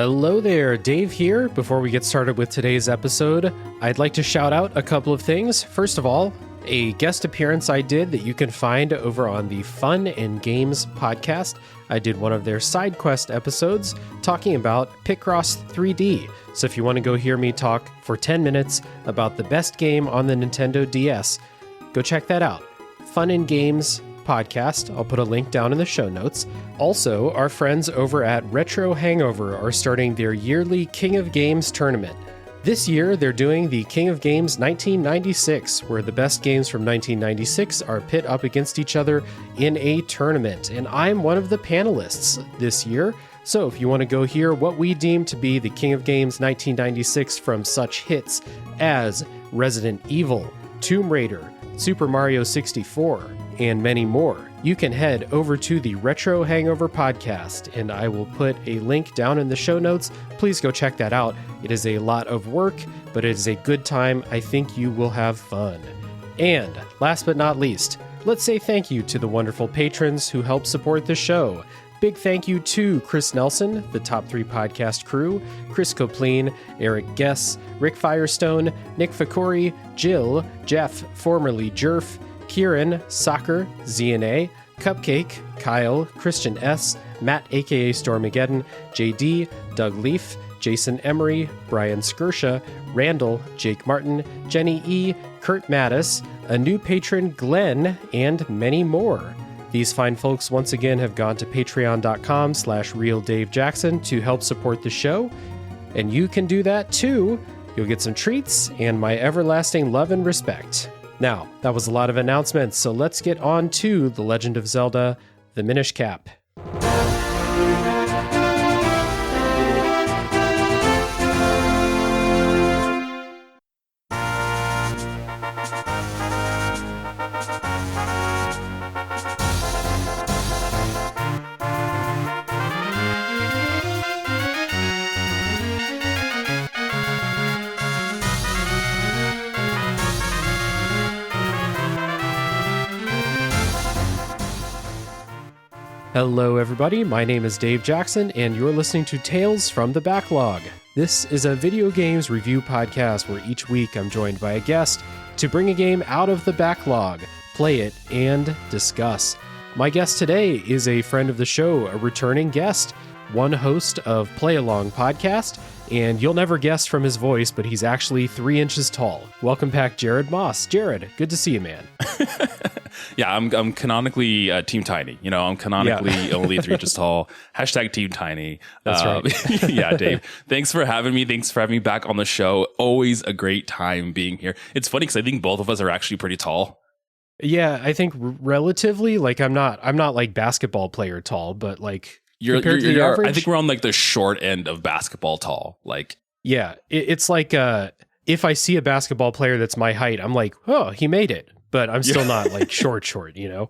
Hello there, Dave here. Before we get started with today's episode, I'd like to shout out a couple of things. First of all, a guest appearance I did that you can find over on the Fun and Games podcast. I did one of their side quest episodes talking about Picross 3D. So if you want to go hear me talk for 10 minutes about the best game on the Nintendo DS, go check that out. Fun and Games podcast. I'll put a link down in the show notes. Also, our friends over at Retro Hangover are starting their yearly King of Games tournament. This year, they're doing the King of Games 1996, where the best games from 1996 are pit up against each other in a tournament. And I'm one of the panelists this year. So if you want to go hear what we deem to be the King of Games 1996 from such hits as Resident Evil, Tomb Raider, Super Mario 64, and many more, you can head over to the Retro Hangover podcast, and I will put a link down in the show notes. Please go check that out. It is a lot of work, but it is a good time. I think you will have fun. And last but not least, let's say thank you to the wonderful patrons who help support the show. Big thank you to Chris Nelson, the Top 3 Podcast crew, Chris Copleen, Eric Guess, Rick Firestone, Nick Picori, Jill, Jeff, formerly Jerf, Kieran, Soccer, ZNA, Cupcake, Kyle, Christian S., Matt aka Stormageddon, JD, Doug Leaf, Jason Emery, Brian Skirsha, Randall, Jake Martin, Jenny E., Kurt Mattis, a new patron Glenn, and many more. These fine folks once again have gone to patreon.com/RealDaveJackson to help support the show, and you can do that too. You'll get some treats and my everlasting love and respect. Now, that was a lot of announcements, so let's get on to The Legend of Zelda, the Minish Cap. Hello everybody, my name is Dave Jackson, and you're listening to Tales from the Backlog. This is a video games review podcast where each week I'm joined by a guest to bring a game out of the backlog, play it, and discuss. My guest today is a friend of the show, a returning guest, one host of Play Along podcast, and you'll never guess from his voice, but he's actually 3 inches tall. Welcome back, Jared Moss. Jared, good to see you, man. Yeah, I'm canonically Team Tiny. You know, I'm canonically only 3 inches tall. Hashtag Team Tiny. That's right. Yeah, Dave. Thanks for having me. Thanks for having me back on the show. Always a great time being here. It's funny because I think both of us are actually pretty tall. Yeah, I think relatively, like I'm not like basketball player tall, but like compared to the average, I think we're on like the short end of basketball tall. Like, yeah, it's like if I see a basketball player that's my height, I'm like, oh, he made it. But I'm still not like short, you know?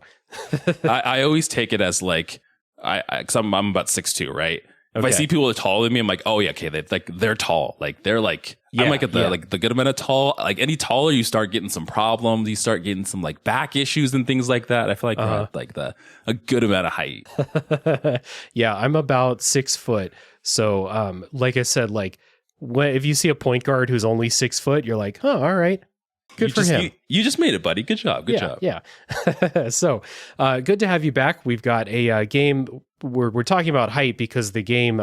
I always take it as like, cause I'm about 6'2", right? If Okay. I see people that are taller than me, I'm like, oh yeah, okay, they're tall. Like they're like, I'm like at the like the good amount of tall. Like any taller, you start getting some problems. You start getting some like back issues and things like that. I feel like we're at like a good amount of height. Yeah, I'm about 6 foot. So like I said, like if you see a point guard who's only 6 foot, you're like, oh, all right. Good for him. You just made it, buddy. Good job. Good job. Yeah. So good to have you back. We've got a game. We're talking about height because the game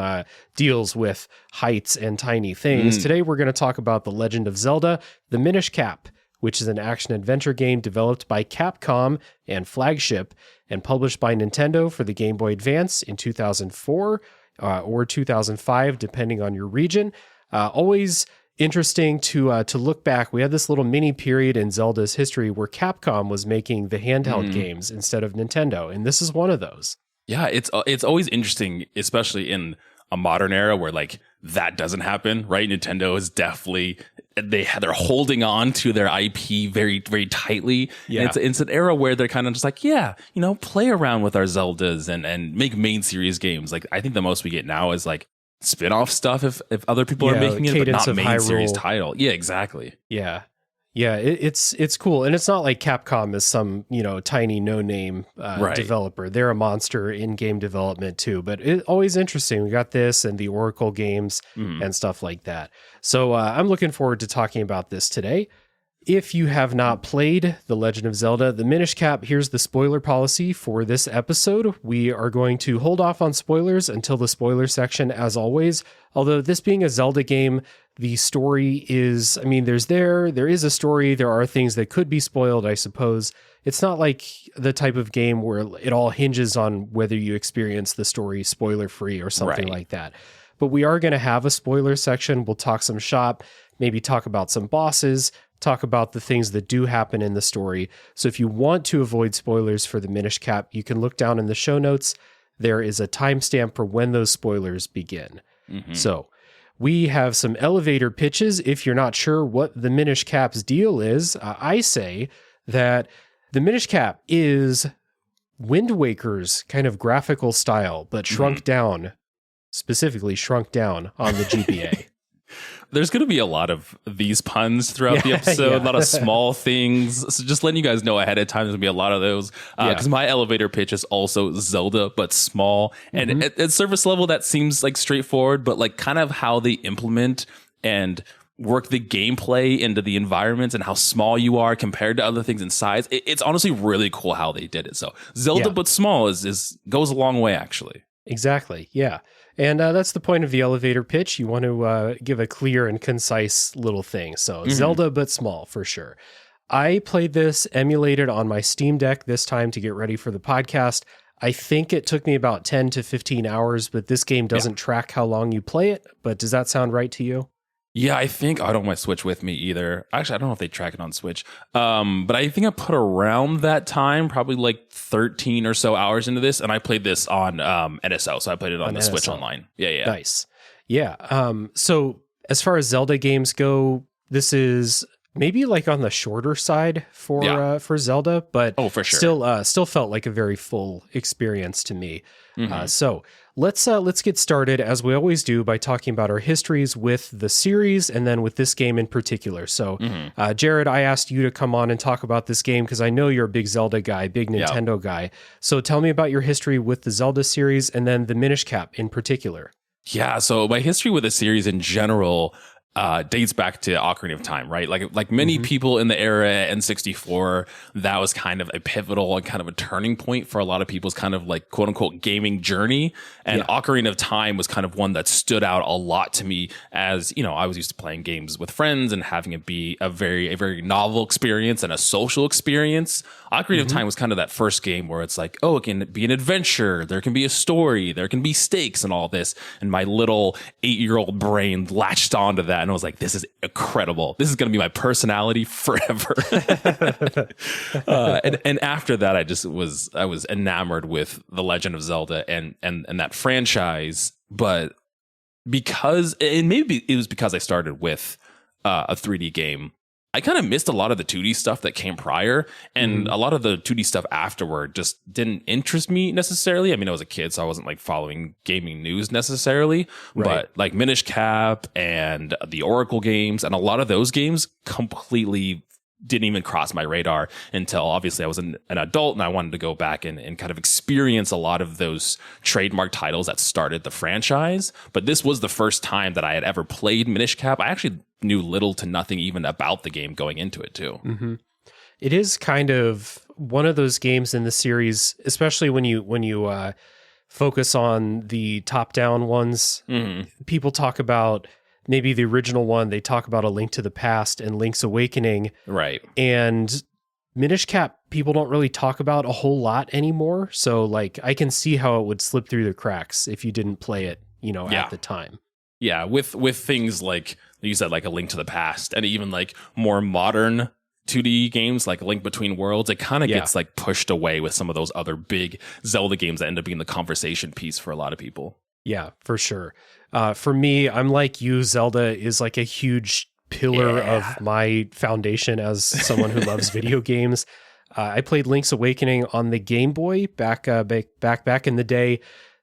deals with heights and tiny things. Today, we're going to talk about The Legend of Zelda, the Minish Cap, which is an action-adventure game developed by Capcom and Flagship and published by Nintendo for the Game Boy Advance in 2004 or 2005, depending on your region. Always interesting to look back. We had this little mini period in Zelda's history where Capcom was making the handheld games instead of Nintendo, and this is one of those. Yeah, it's always interesting, especially in a modern era where like that doesn't happen, right? Nintendo is definitely they're holding on to their IP very, very tightly. Yeah. And it's an era where they're kind of just like, yeah, you know, play around with our Zeldas and make main series games. Like I think the most we get now is like spin-off stuff if other people are making it, but not main Hyrule series title. Yeah, exactly. Yeah. Yeah, it's cool, and it's not like Capcom is some tiny no-name developer. They're a monster in game development too. But it's always interesting. We got this and the Oracle games and stuff like that. So I'm looking forward to talking about this today. If you have not played The Legend of Zelda, the Minish Cap, here's the spoiler policy for this episode. We are going to hold off on spoilers until the spoiler section, as always. Although this being a Zelda game, the story is, there is a story. There are things that could be spoiled, I suppose. It's not like the type of game where it all hinges on whether you experience the story spoiler-free or something like that. But we are going to have a spoiler section. We'll talk some shop, maybe talk about some bosses, talk about the things that do happen in the story. So if you want to avoid spoilers for the Minish Cap, you can look down in the show notes. There is a timestamp for when those spoilers begin. So we have some elevator pitches. If you're not sure what the Minish Cap's deal is, I say that the Minish Cap is Wind Waker's kind of graphical style, but shrunk down, specifically shrunk down on the GBA. There's going to be a lot of these puns throughout the episode, a lot of small things. So just letting you guys know ahead of time, there's going to be a lot of those. Because my elevator pitch is also Zelda, but small. And at surface level, that seems like straightforward, but like kind of how they implement and work the gameplay into the environments and how small you are compared to other things in size. It's honestly really cool how they did it. So Zelda, but small is goes a long way, actually. Exactly. Yeah. And that's the point of the elevator pitch. You want to give a clear and concise little thing. So Zelda, but small for sure. I played this emulated on my Steam Deck this time to get ready for the podcast. I think it took me about 10 to 15 hours, but this game doesn't track how long you play it. But does that sound right to you? Yeah, I think I don't have my Switch with me either. Actually, I don't know if they track it on Switch. But I think I put around that time, probably like 13 or so hours into this, and I played this on NSO, so I played it on the NSO. Switch Online. Yeah. Nice. Yeah. So as far as Zelda games go, this is maybe like on the shorter side for Zelda, but for sure. Still felt like a very full experience to me. So let's get started, as we always do, by talking about our histories with the series and then with this game in particular. So, Jared, I asked you to come on and talk about this game because I know you're a big Zelda guy, big Nintendo guy. So tell me about your history with the Zelda series and then the Minish Cap in particular. Yeah, so my history with the series in general dates back to Ocarina of Time, right? Like many people in the era N64, that was kind of a pivotal and kind of a turning point for a lot of people's kind of like quote unquote gaming journey. And Ocarina of Time was kind of one that stood out a lot to me as, I was used to playing games with friends and having it be a very novel experience and a social experience. Ocarina of Time was kind of that first game where it's like, oh, it can be an adventure. There can be a story. There can be stakes and all this. And my little 8-year-old brain latched onto that. And I was like, this is incredible. This is going to be my personality forever. And after that, I was enamored with The Legend of Zelda and that franchise. But maybe it was because I started with a 3D game, I kind of missed a lot of the 2D stuff that came prior, and a lot of the 2D stuff afterward just didn't interest me necessarily. I mean, I was a kid, so I wasn't like following gaming news necessarily, but like Minish Cap and the Oracle games and a lot of those games completely didn't even cross my radar until obviously I was an adult and I wanted to go back and kind of experience a lot of those trademark titles that started the franchise. But this was the first time that I had ever played Minish Cap. I actually knew little to nothing even about the game going into it too. It is kind of one of those games in the series, especially when you focus on the top-down ones. People talk about maybe the original one, they talk about A Link to the Past and Link's Awakening. Right. And Minish Cap, people don't really talk about a whole lot anymore. So like I can see how it would slip through the cracks if you didn't play it, at the time. Yeah, with things like you said, like A Link to the Past, and even like more modern 2D games like Link Between Worlds, it kind of gets like pushed away with some of those other big Zelda games that end up being the conversation piece for a lot of people. Yeah, for sure. For me, I'm like you, Zelda is like a huge pillar of my foundation as someone who loves video games. I played Link's Awakening on the Game Boy back in the day.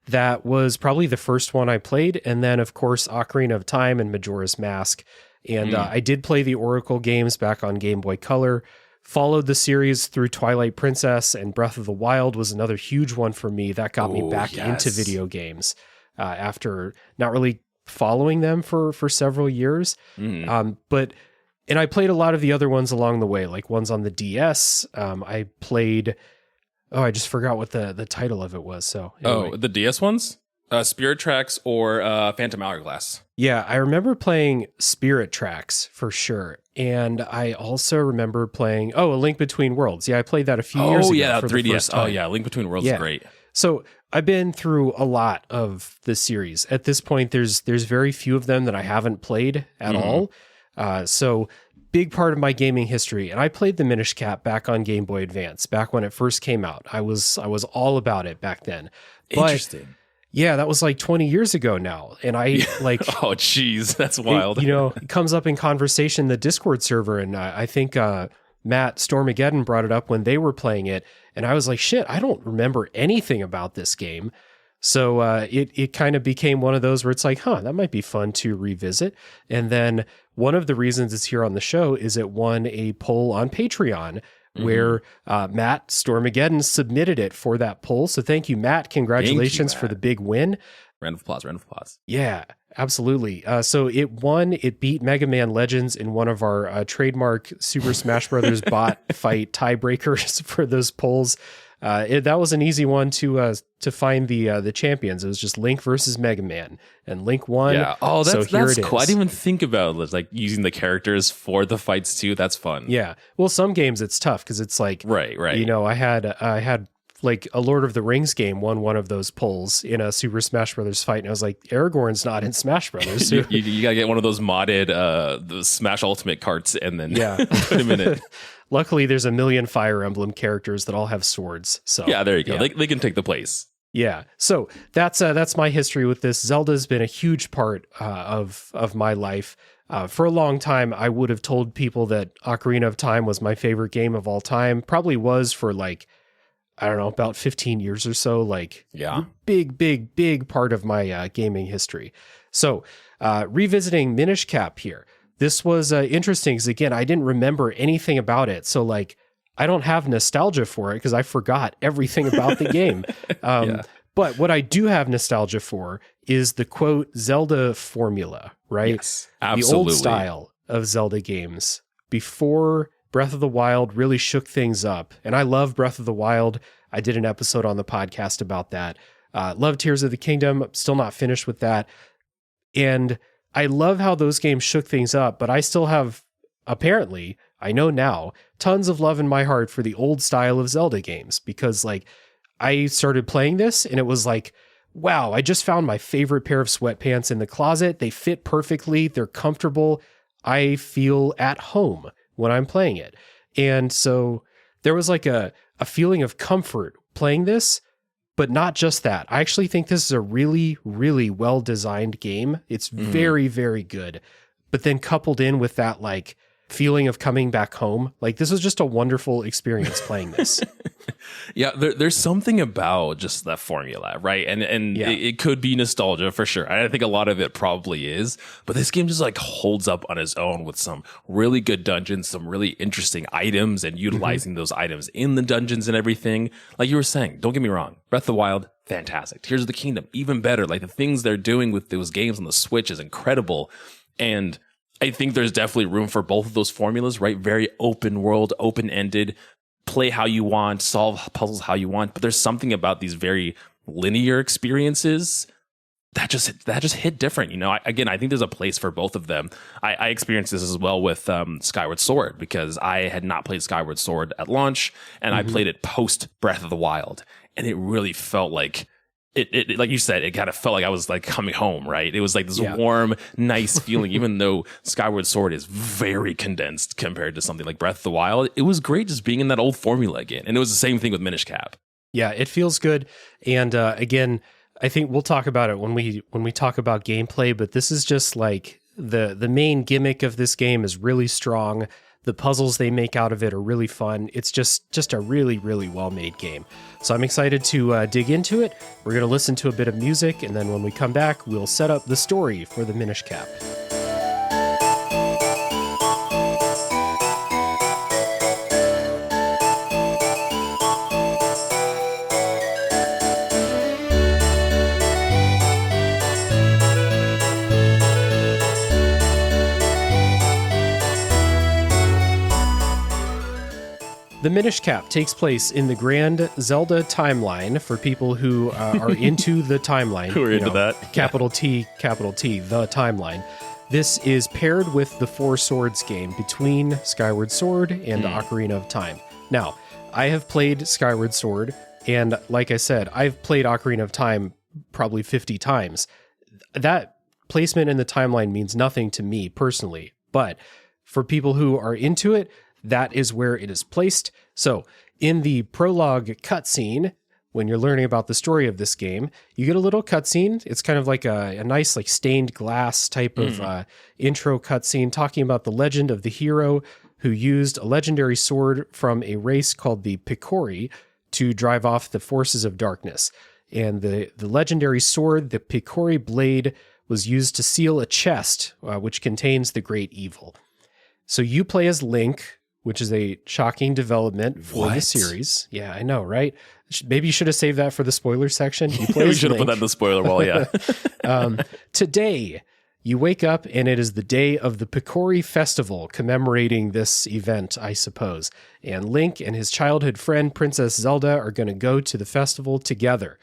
That was probably the first one I played. And then, of course, Ocarina of Time and Majora's Mask. And I did play the Oracle games back on Game Boy Color, followed the series through Twilight Princess, and Breath of the Wild was another huge one for me. That got me back into video games after not really following them for several years. And I played a lot of the other ones along the way, like ones on the DS. I played, I just forgot what the title of it was. So anyway. Oh, the DS ones? Spirit Tracks or Phantom Hourglass? Yeah, I remember playing Spirit Tracks for sure. And I also remember playing, A Link Between Worlds. Yeah, I played that a few years ago. Oh, yeah, for 3DS. The first time. Oh, yeah, Link Between Worlds is great. So I've been through a lot of the series. At this point, there's very few of them that I haven't played at all. So big part of my gaming history. And I played the Minish Cap back on Game Boy Advance, back when it first came out. I was all about it back then. Interesting. Yeah, that was like 20 years ago now. And I oh, geez, that's wild. It comes up in conversation, the Discord server. And I think Matt Stormageddon brought it up when they were playing it. And I was like, shit, I don't remember anything about this game. So it kind of became one of those where it's like, that might be fun to revisit. And then one of the reasons it's here on the show is it won a poll on Patreon where Matt Stormageddon submitted it for that poll. So thank you, Matt. Congratulations for the big win. Round of applause. Yeah, absolutely. So it won. It beat Mega Man Legends in one of our trademark Super Smash Brothers bot fight tiebreakers for those polls. That was an easy one to find the champions. It was just Link versus Mega Man, and Link won. Yeah. Oh, that's cool. I didn't even think about like using the characters for the fights too. That's fun. Yeah. Well, some games it's tough because it's like right. I had like a Lord of the Rings game won one of those polls in a Super Smash Brothers fight, and I was like, Aragorn's not in Smash Brothers. you gotta get one of those modded the Smash Ultimate carts and then put him in it. Luckily, there's a million Fire Emblem characters that all have swords. So yeah, there you go. They can take the place. Yeah. So that's my history with this. Zelda's been a huge part of my life. For a long time, I would have told people that Ocarina of Time was my favorite game of all time. Probably was for like, I don't know, about 15 years or so. Like, big part of my gaming history. So revisiting Minish Cap here. This was interesting because, again, I didn't remember anything about it. So, like, I don't have nostalgia for it because I forgot everything about the game. But what I do have nostalgia for is the, quote, Zelda formula, right? Yes, absolutely. The old style of Zelda games before Breath of the Wild really shook things up. And I love Breath of the Wild. I did an episode on the podcast about that. Love Tears of the Kingdom. I'm still not finished with that. And I love how those games shook things up, but I still have, apparently, I know now, tons of love in my heart for the old style of Zelda games because, like, I started playing this and it was like, wow, I just found my favorite pair of sweatpants in the closet. They fit perfectly. They're comfortable. I feel at home when I'm playing it. And so there was like a feeling of comfort playing this. But not just that. I actually think this is a really, really well-designed game. It's very, very good. But then coupled in with that, like, feeling of coming back home, like, this was just a wonderful experience playing this. Yeah, there's something about just that formula, right? And it could be nostalgia for sure. I think a lot of it probably is. But this game just, like, holds up on its own with some really good dungeons, some really interesting items, and utilizing those items in the dungeons and everything. Like you were saying, don't get me wrong. Breath of the Wild, fantastic. Tears of the Kingdom, even better. Like, the things they're doing with those games on the Switch is incredible. And I think there's definitely room for both of those formulas, right? Very open world, open-ended, play how you want, solve puzzles how you want. But there's something about these very linear experiences that just hit different. You know, I think there's a place for both of them. I experienced this as well with Skyward Sword because I had not played Skyward Sword at launch, and I played it post Breath of the Wild, and it really felt like it like you said, it kind of felt like I was like coming home, right? It was like this warm, nice feeling, even though Skyward Sword is very condensed compared to something like Breath of the Wild. It was great just being in that old formula again. And it was the same thing with Minish Cap. Yeah, it feels good. And again, I think we'll talk about it when we talk about gameplay, but this is just like the main gimmick of this game is really strong. The puzzles they make out of it are really fun. It's just a really, really well-made game. So I'm excited to dig into it. We're going to listen to a bit of music, and then when we come back, we'll set up the story for the Minish Cap. The Minish Cap takes place in the Grand Zelda timeline for people who are into the timeline. Who are into that. Capital T, the timeline. This is paired with the Four Swords game between Skyward Sword and Ocarina of Time. Now, I have played Skyward Sword, and like I said, I've played Ocarina of Time probably 50 times. That placement in the timeline means nothing to me personally, but for people who are into it, that is where it is placed. So in the prologue cutscene, when you're learning about the story of this game, you get a little cutscene. It's kind of like a nice like stained glass type of intro cutscene talking about the legend of the hero who used a legendary sword from a race called the Picori to drive off the forces of darkness. And the legendary sword, the Picori blade, was used to seal a chest, which contains the great evil. So you play as Link, which is a shocking development for the series. Yeah, I know, right? Maybe you should have saved that for the spoiler section. You play we should have put that in the spoiler wall, yeah. Today, you wake up and it is the day of the Picori Festival, commemorating this event, I suppose. And Link and his childhood friend, Princess Zelda, are going to go to the festival together.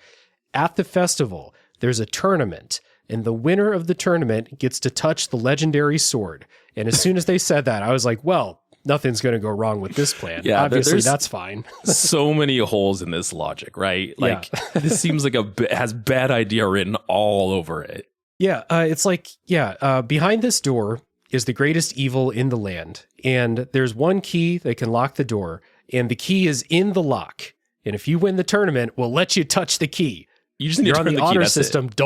At the festival, there's a tournament, and the winner of the tournament gets to touch the legendary sword. And as soon as they said that, I was like, well, nothing's going to go wrong with this plan. Yeah, obviously that's fine. So many holes in this logic, right? Like this seems like has bad idea written all over it. Yeah, it's like, behind this door is the greatest evil in the land. And there's one key that can lock the door, and the key is in the lock. And if you win the tournament, we'll let you touch the key. You just need You're to on turn the the key. honor That's system. it.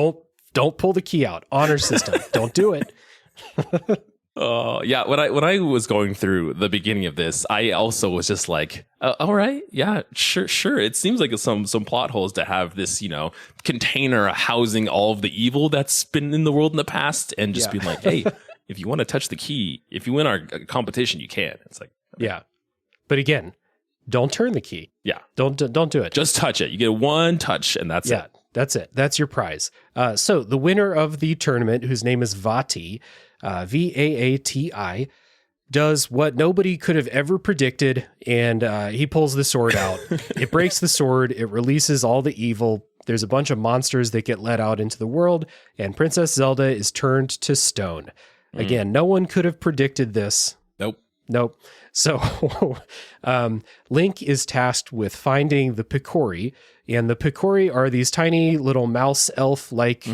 Don't pull the key out. Honor system. Don't do it. Yeah, when I was going through the beginning of this, I also was just like, all right, yeah, sure. It seems like some plot holes to have this, container housing all of the evil that's been in the world in the past, and just being like, hey, if you want to touch the key, if you win our competition, you can. It's like, yeah, but again, don't turn the key. Yeah, don't do it. Just touch it. You get one touch, and that's it. That's it. That's your prize. So the winner of the tournament, whose name is Vaati, Vaati, does what nobody could have ever predicted, and he pulls the sword out. It breaks the sword. It releases all the evil. There's a bunch of monsters that get let out into the world, and Princess Zelda is turned to stone. Again, no one could have predicted this. Nope. So Link is tasked with finding the Picori, and the Picori are these tiny little mouse elf-like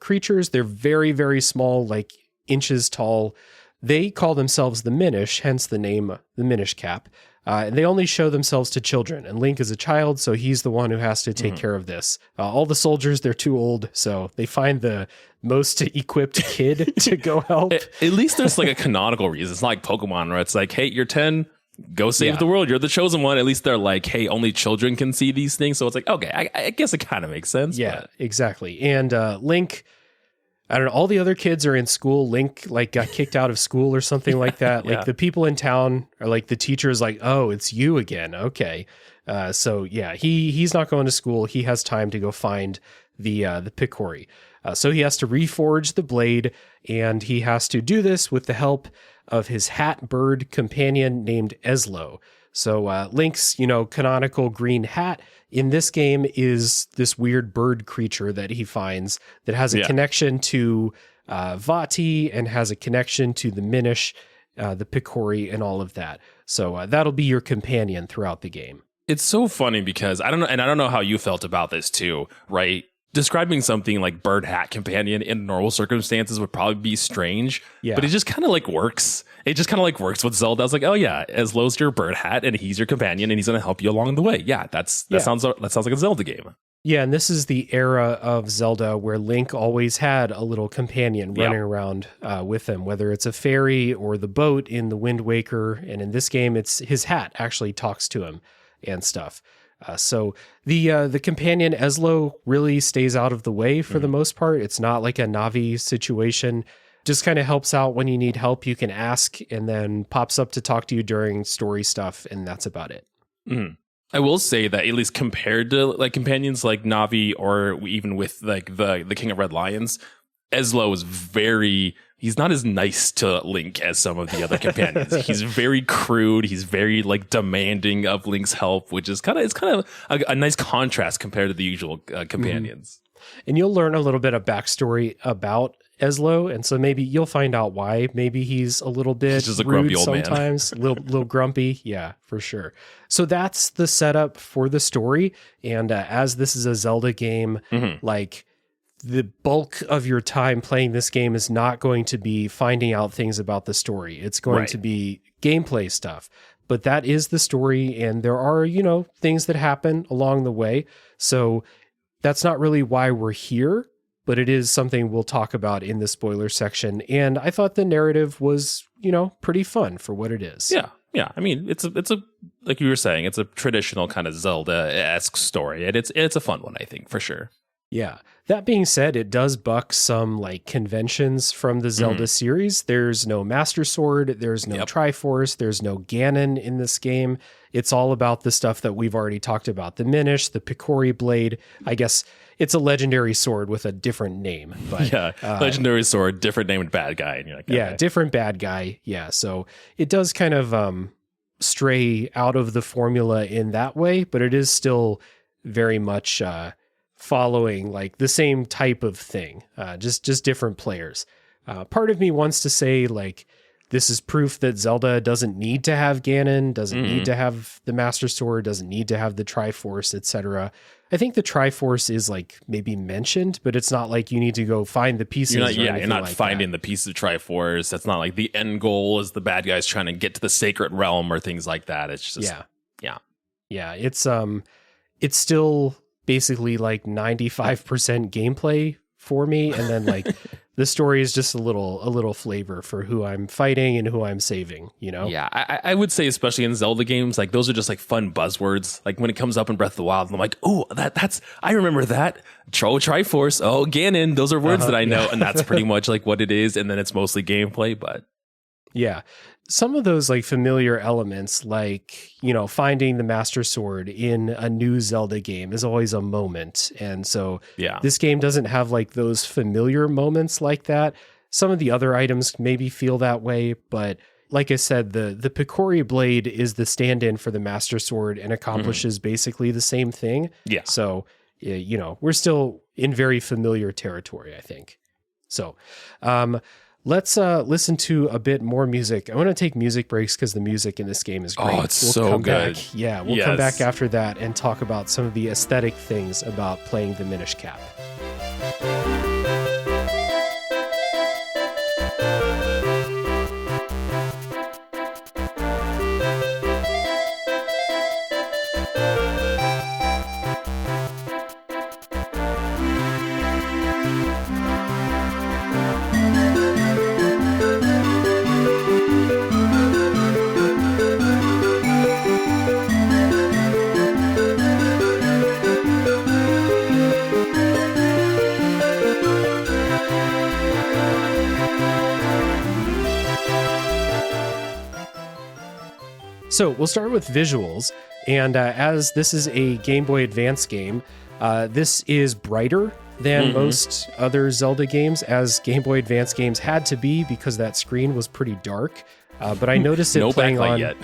creatures. They're very, very small, like inches tall. They call themselves the Minish, hence the name, the Minish Cap. And they only show themselves to children. And Link is a child, so he's the one who has to take care of this. All the soldiers, they're too old, so they find the most equipped kid to go help. At least there's like a canonical reason. It's not like Pokemon where it's like, hey, you're 10, go save the world. You're the chosen one. At least they're like, hey, only children can see these things. So it's like, okay, I guess it kind of makes sense. Yeah, exactly. And Link, I don't know, all the other kids are in school. Link like got kicked out of school or something like that. Like the people in town are like, the teacher is like, oh, it's you again. Okay. So yeah, he's not going to school. He has time to go find the Picori. So he has to reforge the blade, and he has to do this with the help of his hat bird companion named Eslo. So Link's, canonical green hat in this game is this weird bird creature that he finds that has a connection to Vaati and has a connection to the Minish, the Picori, and all of that. So that'll be your companion throughout the game. It's so funny because I don't know how you felt about this too, right? Describing something like bird hat companion in normal circumstances would probably be strange, but it just kind of like works. It just kind of like works with Zelda. I was like, oh yeah, Eslo's your bird hat and he's your companion and he's going to help you along the way. Yeah, that sounds like a Zelda game. Yeah, and this is the era of Zelda where Link always had a little companion running around with him, whether it's a fairy or the boat in the Wind Waker, and in this game, it's his hat actually talks to him and stuff. So the companion Eslo really stays out of the way for the most part. It's not like a Navi situation. Just kind of helps out when you need help. You can ask, and then pops up to talk to you during story stuff, and that's about it. I will say that at least compared to like companions like Navi or even with like the King of Red Lions, Eslo is very, he's not as nice to Link as some of the other companions. He's very crude. He's very like demanding of Link's help, which is kind of a nice contrast compared to the usual companions. And you'll learn a little bit of backstory about Eslo, and so maybe you'll find out why. Maybe he's a little bit just a rude grumpy old sometimes, little grumpy. Yeah, for sure. So that's the setup for the story. And as this is a Zelda game, like the bulk of your time playing this game is not going to be finding out things about the story. It's going to be gameplay stuff. But that is the story, and there are, things that happen along the way. So that's not really why we're here, but it is something we'll talk about in the spoiler section. And I thought the narrative was, pretty fun for what it is. Yeah. Yeah. I mean, it's a like you were saying, it's a traditional kind of Zelda-esque story. And it's a fun one, I think, for sure. Yeah. That being said, it does buck some like conventions from the Zelda series. There's no Master Sword, there's no Triforce, there's no Ganon in this game. It's all about the stuff that we've already talked about. The Minish, the Picori blade. I guess it's a legendary sword with a different name. But, legendary sword, different named bad guy. And you're like, okay. Different bad guy. Yeah, so it does kind of stray out of the formula in that way, but it is still very much following like the same type of thing, just different players. Part of me wants to say like, this is proof that Zelda doesn't need to have Ganon, doesn't need to have the Master Sword, doesn't need to have the Triforce, etc. I think the Triforce is like maybe mentioned, but it's not like you need to go find the pieces. You're not finding the piece of Triforce. That's not like the end goal is the bad guys trying to get to the sacred realm or things like that. It's just It's still basically like 95% gameplay for me, and then like the story is just a little flavor for who I'm fighting and who I'm saving, Yeah, I would say especially in Zelda games, like those are just like fun buzzwords. Like when it comes up in Breath of the Wild, I'm like, oh, that's I remember that. Triforce, oh, Ganon, those are words that I know, and that's pretty much like what it is, and then it's mostly gameplay, but yeah. Some of those like familiar elements, like, finding the Master Sword in a new Zelda game is always a moment. And so this game doesn't have like those familiar moments like that. Some of the other items maybe feel that way, but like I said, the Picori blade is the stand-in for the Master Sword and accomplishes basically the same thing. Yeah. So, we're still in very familiar territory, I think. So, let's listen to a bit more music. I want to take music breaks because the music in this game is great. Oh, it's so good. We'll come back after that and talk about some of the aesthetic things about playing the Minish Cap. So we'll start with visuals, and as this is a Game Boy Advance game, this is brighter than most other Zelda games, as Game Boy Advance games had to be because that screen was pretty dark. But I noticed it playing on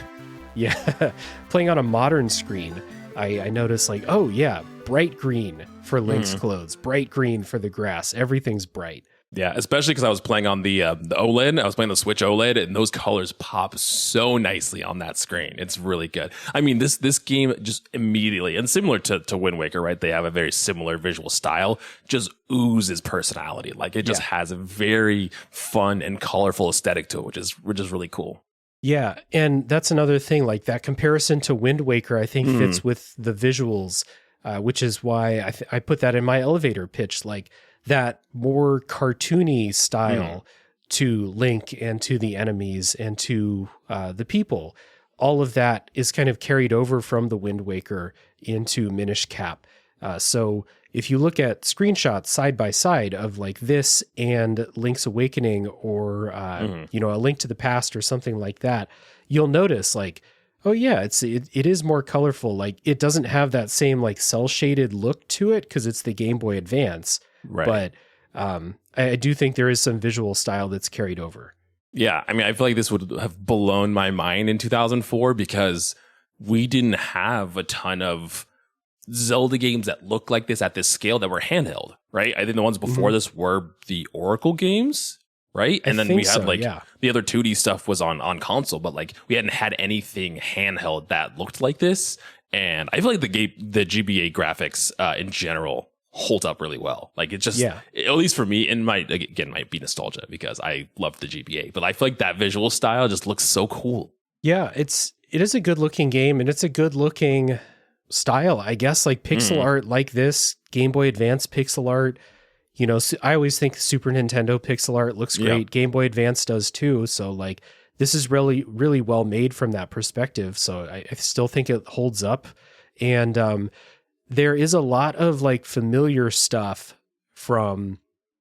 playing on a modern screen. I noticed like, oh yeah, bright green for Link's clothes, bright green for the grass. Everything's bright. Yeah, especially because I was playing on the OLED. I was playing the Switch OLED, and those colors pop so nicely on that screen. It's really good. I mean, this game just immediately, and similar to Wind Waker, right? They have a very similar visual style, just oozes personality. Like it just has a very fun and colorful aesthetic to it, which is really cool. Yeah, and that's another thing. Like that comparison to Wind Waker, I think fits with the visuals, which is why I put that in my elevator pitch. Like, that more cartoony style to Link and to the enemies and to the people. All of that is kind of carried over from the Wind Waker into Minish Cap. So if you look at screenshots side by side of like this and Link's Awakening or, A Link to the Past or something like that, you'll notice like, oh yeah, it is more colorful. Like it doesn't have that same like cell shaded look to it because it's the Game Boy Advance. Right. But I do think there is some visual style that's carried over. Yeah, I mean, I feel like this would have blown my mind in 2004 because we didn't have a ton of Zelda games that look like this at this scale that were handheld, right? I think the ones before this were the Oracle games, right? And then we had the other 2D stuff was on console, but like we hadn't had anything handheld that looked like this. And I feel like the GBA graphics in general hold up really well. Like it just, at least for me, and might be nostalgia because I loved the GBA, but I feel like that visual style just looks so cool. Yeah, it is a good looking game, and it's a good looking style, I guess. Like pixel art like this, Game Boy Advance pixel art. You know, I always think Super Nintendo pixel art looks great. Yep. Game Boy Advance does too. So like this is really, really well made from that perspective. So I still think it holds up. And there is a lot of like familiar stuff from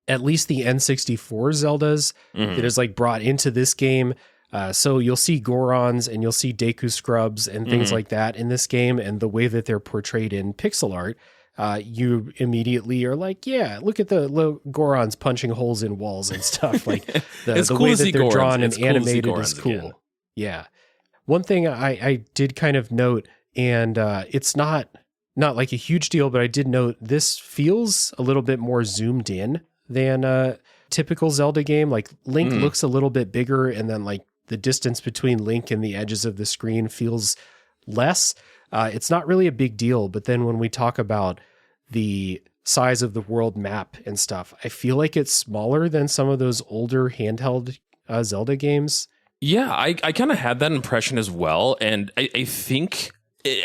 at least the N64 Zeldas that is like brought into this game. So you'll see Gorons and you'll see Deku Scrubs and things like that in this game. And the way that they're portrayed in pixel art, you immediately are like, yeah, look at the Gorons punching holes in walls and stuff. Like the cool way that they're drawn and cool animated is cool. Again. Yeah. One thing I did kind of note, and it's not like a huge deal, but I did note this feels a little bit more zoomed in than a typical Zelda game. Like Link looks a little bit bigger, and then like the distance between Link and the edges of the screen feels less. It's not really a big deal, but then when we talk about the size of the world map and stuff, I feel like it's smaller than some of those older handheld Zelda games. Yeah, I kind of had that impression as well, and I think...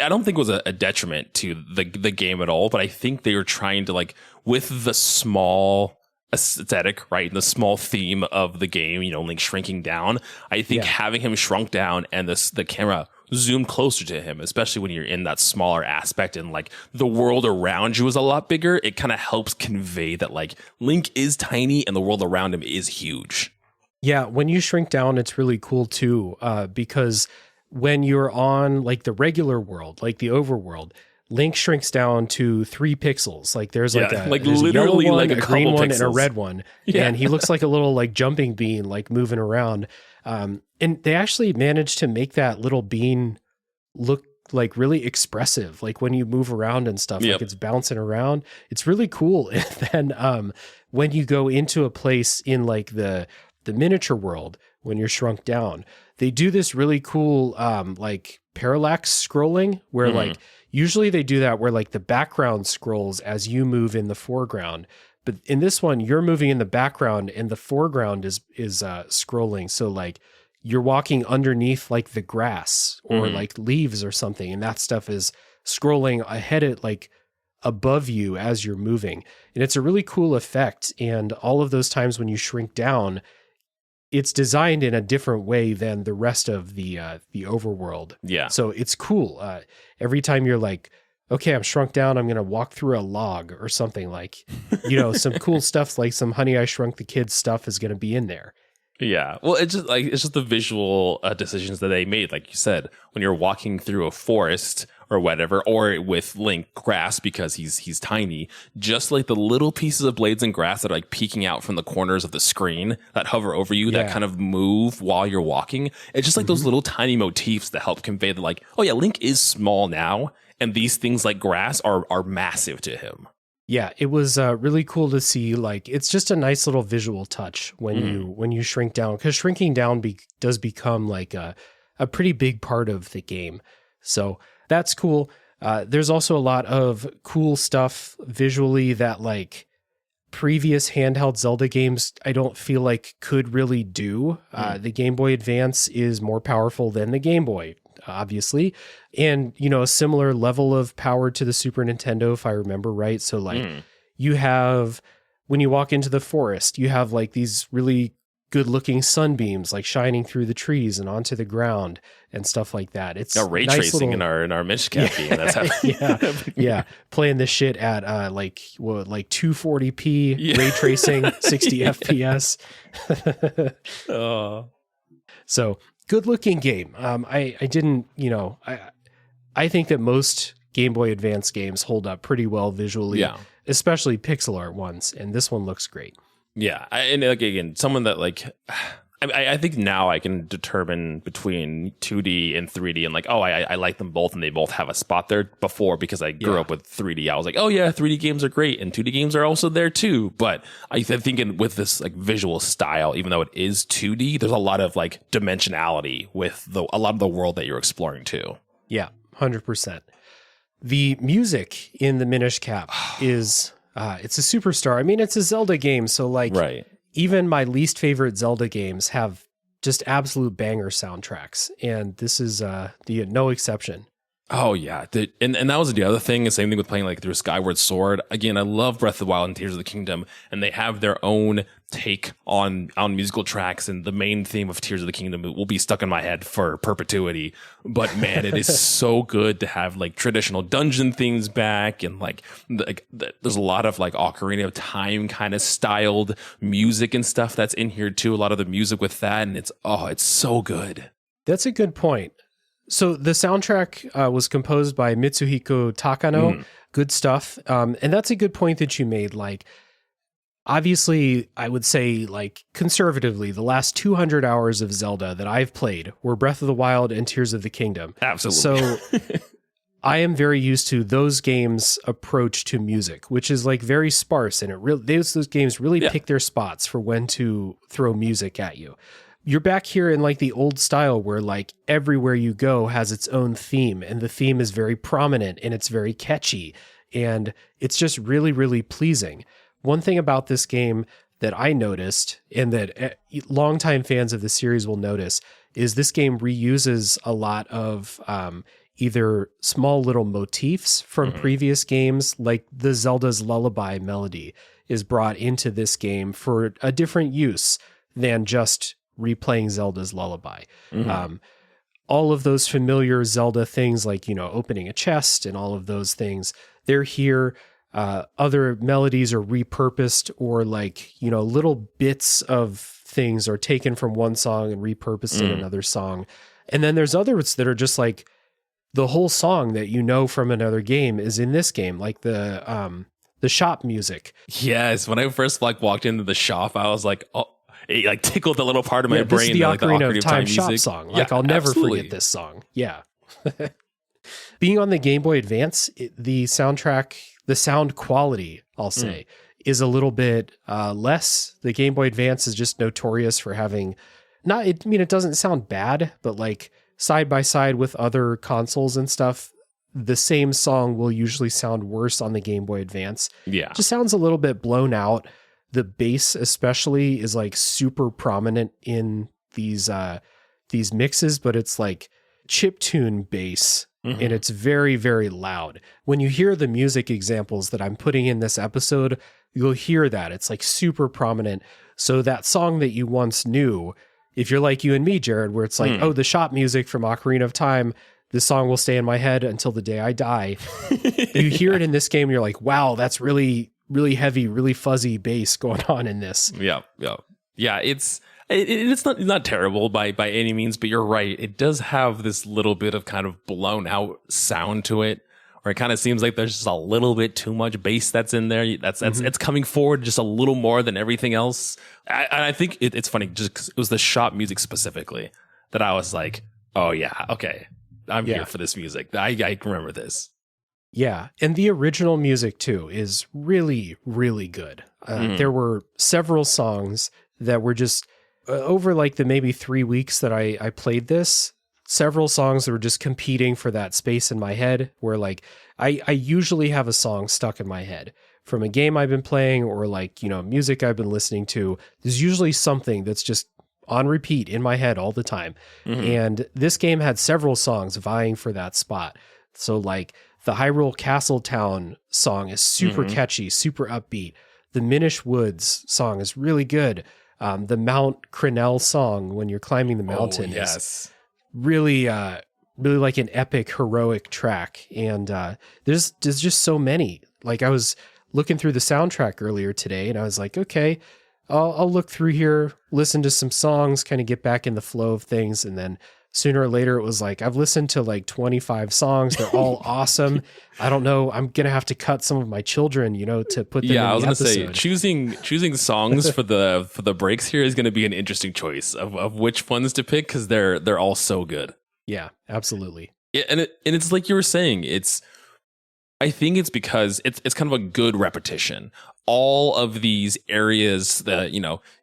I don't think it was a detriment to the game at all, but I think they were trying to, like, with the small aesthetic, right, and the small theme of the game, you know, Link shrinking down, I think having him shrunk down and the camera zoomed closer to him, especially when you're in that smaller aspect and, like, the world around you is a lot bigger, it kind of helps convey that, like, Link is tiny and the world around him is huge. Yeah, when you shrink down, it's really cool, too, because... when you're on like the regular world, like the overworld, Link shrinks down to 3 pixels. Like there's there's literally a yellow one, like a green one, pixels. and a red one. Yeah. And he looks like a little like jumping bean, like moving around. And they actually managed to make that little bean look like really expressive. Like when you move around and stuff, like it's bouncing around. It's really cool. And then when you go into a place in like the miniature world, when you're shrunk down, they do this really cool like parallax scrolling where like usually they do that where like the background scrolls as you move in the foreground, but in this one you're moving in the background and the foreground is scrolling. So like you're walking underneath like the grass or like leaves or something, and that stuff is scrolling ahead at like above you as you're moving, and it's a really cool effect. And all of those times when you shrink down, it's designed in a different way than the rest of the overworld. Yeah. So it's cool. Every time you're like, okay, I'm shrunk down, I'm going to walk through a log or something, like, you know, some cool stuff, like some Honey, I Shrunk the Kids stuff is going to be in there. Yeah. Well, it's just the visual decisions that they made. Like you said, when you're walking through a forest or whatever, or with Link grass because he's tiny, just like the little pieces of blades and grass that are like peeking out from the corners of the screen that hover over you, that kind of move while you're walking. It's just like those little tiny motifs that help convey that, like, oh yeah, Link is small now, and these things like grass are massive to him. Yeah, it was really cool to see. Like, it's just a nice little visual touch when you shrink down, because shrinking down does become like a pretty big part of the game. So that's cool. There's also a lot of cool stuff visually that like previous handheld Zelda games I don't feel like could really do. The Game Boy Advance is more powerful than the Game Boy, obviously. And, you know, a similar level of power to the Super Nintendo, if I remember right. So like you have, when you walk into the forest, you have like these really good looking sunbeams like shining through the trees and onto the ground and stuff like that. It's ray tracing in our Minish Cap game. That's how playing this shit at like 240p ray tracing, 60 FPS. So good looking game. I didn't, you know, I think that most Game Boy Advance games hold up pretty well visually, especially pixel art ones, and this one looks great. Yeah, and like, again, someone that like, I think now I can determine between 2D and 3D, and like, oh, I like them both, and they both have a spot there. Before, because I grew up with 3D, I was like, oh yeah, 3D games are great, and 2D games are also there too. But I think with this like visual style, even though it is 2D, there's a lot of like dimensionality with a lot of the world that you're exploring too. Yeah, 100%. The music in the Minish Cap is it's a superstar. I mean, it's a Zelda game, so like even my least favorite Zelda games have just absolute banger soundtracks, and this is no exception. Oh yeah, and that was the other thing. The same thing with playing like through Skyward Sword. Again, I love Breath of the Wild and Tears of the Kingdom, and they have their own take on musical tracks. And the main theme of Tears of the Kingdom will be stuck in my head for perpetuity. But man, it is so good to have like traditional dungeon themes back, and like there's a lot of like Ocarina of Time kind of styled music and stuff that's in here too. A lot of the music with that, and it's so good. That's a good point. So the soundtrack was composed by Mitsuhiko Takano. Good stuff. And that's a good point that you made. Like, obviously, I would say, like, conservatively, the last 200 hours of Zelda that I've played were Breath of the Wild and Tears of the Kingdom. Absolutely. So I am very used to those games' approach to music, which is like very sparse, and those games really pick their spots for when to throw music at you. You're back here in like the old style where like everywhere you go has its own theme, and the theme is very prominent and it's very catchy, and it's just really, really pleasing. One thing about this game that I noticed, and that longtime fans of the series will notice, is this game reuses a lot of either small little motifs from previous games, like the Zelda's Lullaby melody is brought into this game for a different use than just replaying Zelda's Lullaby. All of those familiar Zelda things, like, opening a chest and all of those things, they're here. Other melodies are repurposed, or like, little bits of things are taken from one song and repurposed in another song. And then there's others that are just like the whole song that from another game is in this game, like the shop music. Yes, when I first walked into the shop, I was like, oh, it like tickled a little part of my brain. This is the like Ocarina of Time shop song. Like, I'll never forget this song. Yeah. Being on the Game Boy Advance, the soundtrack, the sound quality, I'll say, is a little bit less. The Game Boy Advance is just notorious for having it doesn't sound bad, but like side by side with other consoles and stuff, the same song will usually sound worse on the Game Boy Advance. Yeah. It just sounds a little bit blown out. The bass especially is like super prominent in these mixes, but it's like chiptune bass, and it's very, very loud. When you hear the music examples that I'm putting in this episode, you'll hear that. It's like super prominent. So that song that you once knew, if you're like you and me, Jared, where it's like, oh, the shop music from Ocarina of Time, this song will stay in my head until the day I die. You hear it in this game, and you're like, wow, that's really, really heavy, really fuzzy bass going on in this. Yeah. It's not terrible by any means, but you're right. It does have this little bit of kind of blown out sound to it, where it kind of seems like there's just a little bit too much bass that's in there. It's coming forward just a little more than everything else. I think it's funny, just 'cause it was the shop music specifically that I was like, oh yeah, okay, I'm here for this music. I remember this. Yeah, and the original music too is really, really good. There were several songs that were just over like the maybe 3 weeks that I played this. Several songs that were just competing for that space in my head, where like I usually have a song stuck in my head from a game I've been playing, or like, music I've been listening to. There's usually something that's just on repeat in my head all the time. And this game had several songs vying for that spot. So like the Hyrule Castle Town song is super catchy, super upbeat. The Minish Woods song is really good. The Mount Crenel song when you're climbing the mountain is really, really like an epic, heroic track. And there's just so many. Like, I was looking through the soundtrack earlier today, and I was like, okay, I'll look through here, listen to some songs, kind of get back in the flow of things, and then sooner or later it was like, I've listened to like 25 songs. They're all awesome. I don't know. I'm going to have to cut some of my children, to put them in the episode. I was going to say, choosing songs for the breaks here is going to be an interesting choice of which ones to pick, because they're all so good. Yeah, absolutely. Yeah, and it's like you were saying, I think it's because it's kind of a good repetition. All of these areas that,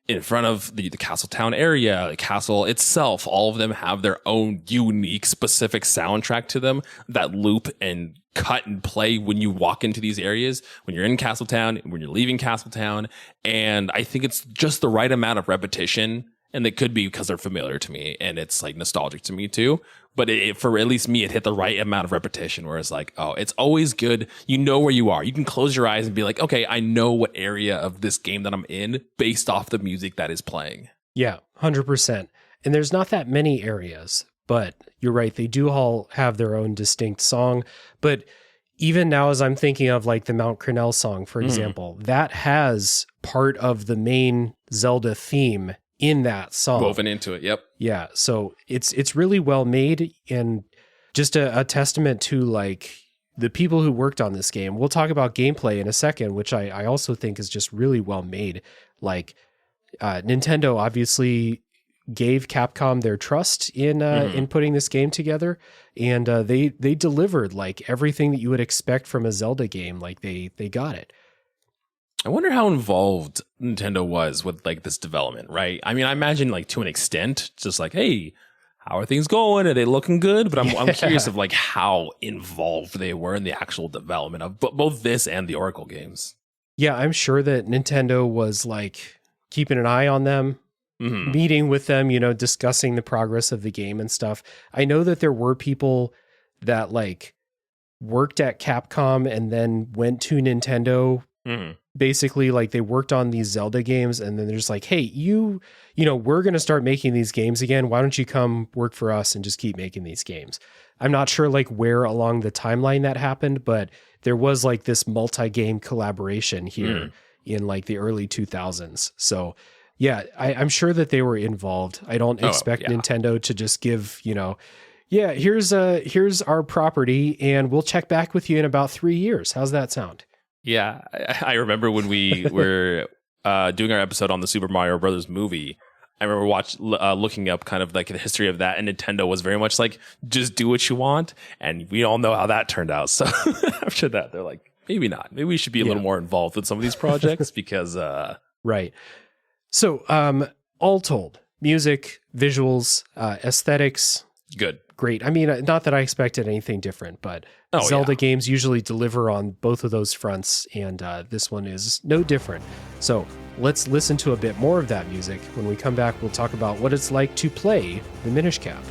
in front of the Castletown area, the castle itself, all of them have their own unique, specific soundtrack to them that loop and cut and play when you walk into these areas, when you're in Castletown, when you're leaving Castletown. And I think it's just the right amount of repetition. And it could be because they're familiar to me and it's like nostalgic to me too. But for at least me, it hit the right amount of repetition where it's like, oh, it's always good. You know where you are. You can close your eyes and be like, okay, I know what area of this game that I'm in based off the music that is playing. Yeah, 100%. And there's not that many areas, but you're right. They do all have their own distinct song. But even now, as I'm thinking of like the Mount Crenel song, for example, that has part of the main Zelda theme in that song. Woven into it, yep. Yeah, so it's really well made, and just a testament to like the people who worked on this game. We'll talk about gameplay in a second, which I also think is just really well made. Like Nintendo obviously gave Capcom their trust in putting this game together, and they delivered like everything that you would expect from a Zelda game. Like they got it. I wonder how involved Nintendo was with like this development, right? I mean, I imagine like to an extent, just like, hey, how are things going? Are they looking good? But I'm curious of like how involved they were in the actual development of both this and the Oracle games. Yeah, I'm sure that Nintendo was like keeping an eye on them, meeting with them, discussing the progress of the game and stuff. I know that there were people that like worked at Capcom and then went to Nintendo. Basically, like they worked on these Zelda games, and then they're just like, hey, we're going to start making these games again. Why don't you come work for us and just keep making these games? I'm not sure like where along the timeline that happened, but there was like this multi-game collaboration here in like the early 2000s. So yeah, I'm sure that they were involved. I don't expect Nintendo to just give, here's our property and we'll check back with you in about 3 years. How's that sound? Yeah, I remember when we were doing our episode on the Super Mario Brothers movie. I remember looking up kind of like the history of that, and Nintendo was very much like, just do what you want, and we all know how that turned out. So after that, they're like, maybe not. Maybe we should be a little more involved with some of these projects because... Right. So all told, music, visuals, aesthetics... Good. Great. I mean, not that I expected anything different, but Zelda games usually deliver on both of those fronts, and this one is no different. So let's listen to a bit more of that music. When we come back, we'll talk about what it's like to play the Minish Cap.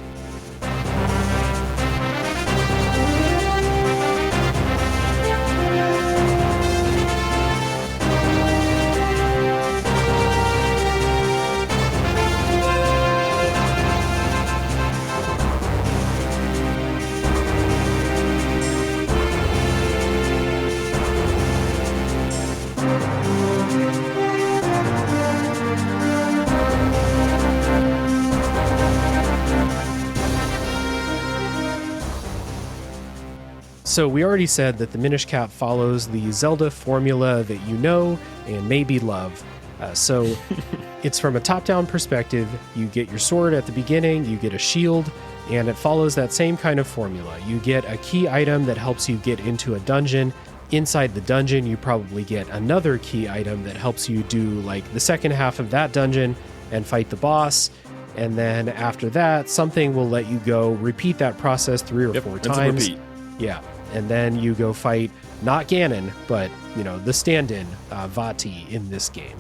So we already said that the Minish Cap follows the Zelda formula that you know and maybe love. So it's from a top-down perspective. You get your sword at the beginning, you get a shield, and it follows that same kind of formula. You get a key item that helps you get into a dungeon. Inside the dungeon, you probably get another key item that helps you do like the second half of that dungeon and fight the boss. And then after that, something will let you go repeat that process 3 or 4 times. Yeah. And then you go fight not Ganon, but the stand-in Vaati in this game.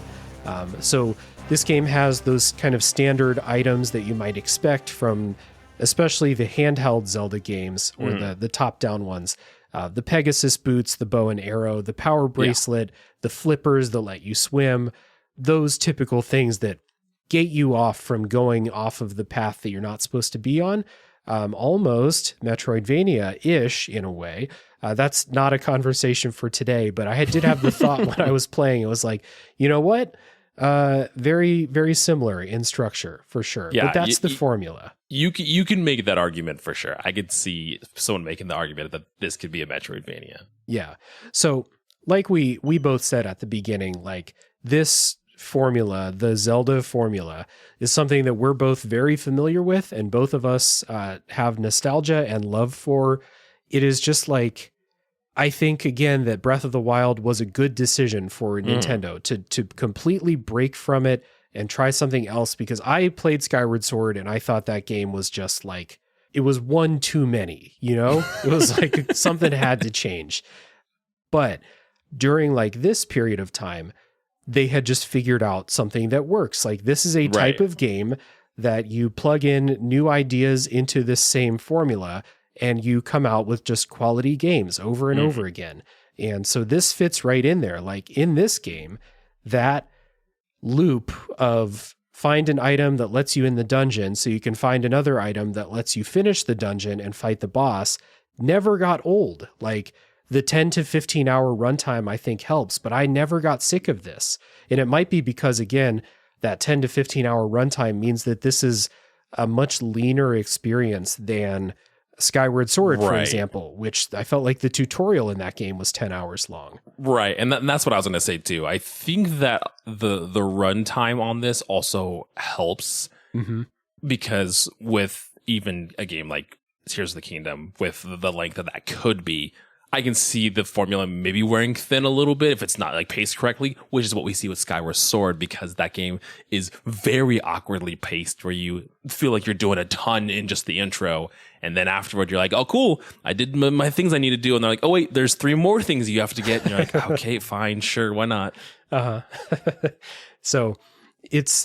So this game has those kind of standard items that you might expect from especially the handheld Zelda games or the top-down ones. The Pegasus boots, the bow and arrow, the power bracelet, the flippers that let you swim, those typical things that gate you off from going off of the path that you're not supposed to be on. Almost Metroidvania-ish in a way. That's not a conversation for today, but I did have the thought when I was playing. It was like, you know what? Very, very similar in structure for sure. Yeah, but that's the formula. You can make that argument for sure. I could see someone making the argument that this could be a Metroidvania. Yeah. So like we both said at the beginning, like this formula, the Zelda formula, is something that we're both very familiar with, and both of us have nostalgia and love for. It is just like, I think, again, that Breath of the Wild was a good decision for Nintendo to completely break from it and try something else, because I played Skyward Sword and I thought that game was just like, it was one too many, you know? It was like something had to change. But during like this period of time, they had just figured out something that works. Like, this is a type of game that you plug in new ideas into this same formula and you come out with just quality games over and over again. And so this fits right in there. Like, in this game, that loop of find an item that lets you in the dungeon so you can find another item that lets you finish the dungeon and fight the boss never got old. Like, the 10 to 15 hour runtime, I think, helps, but I never got sick of this. And it might be because, again, that 10 to 15 hour runtime means that this is a much leaner experience than Skyward Sword, for example, which I felt like the tutorial in that game was 10 hours long. Right. And that's what I was going to say too. I think that the runtime on this also helps because with even a game like Tears of the Kingdom, with the length that could be, I can see the formula maybe wearing thin a little bit if it's not like paced correctly, which is what we see with Skyward Sword, because that game is very awkwardly paced, where you feel like you're doing a ton in just the intro. And then afterward, you're like, oh, cool, I did my things I need to do. And they're like, oh, wait, there's 3 more things you have to get. And you're like, okay, fine, sure, why not? So it's,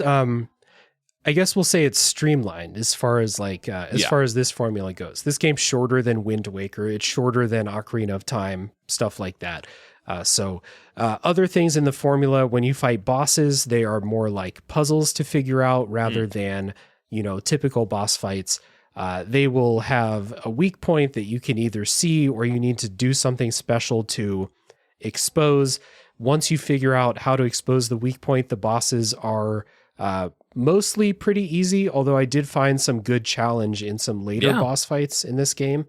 I guess we'll say it's streamlined as far as like, far as this formula goes. This game's shorter than Wind Waker. It's shorter than Ocarina of Time, stuff like that. Other things in the formula, when you fight bosses, they are more like puzzles to figure out rather than, you know, typical boss fights. They will have a weak point that you can either see or you need to do something special to expose. Once you figure out how to expose the weak point, the bosses are mostly pretty easy, although I did find some good challenge in some later boss fights in this game.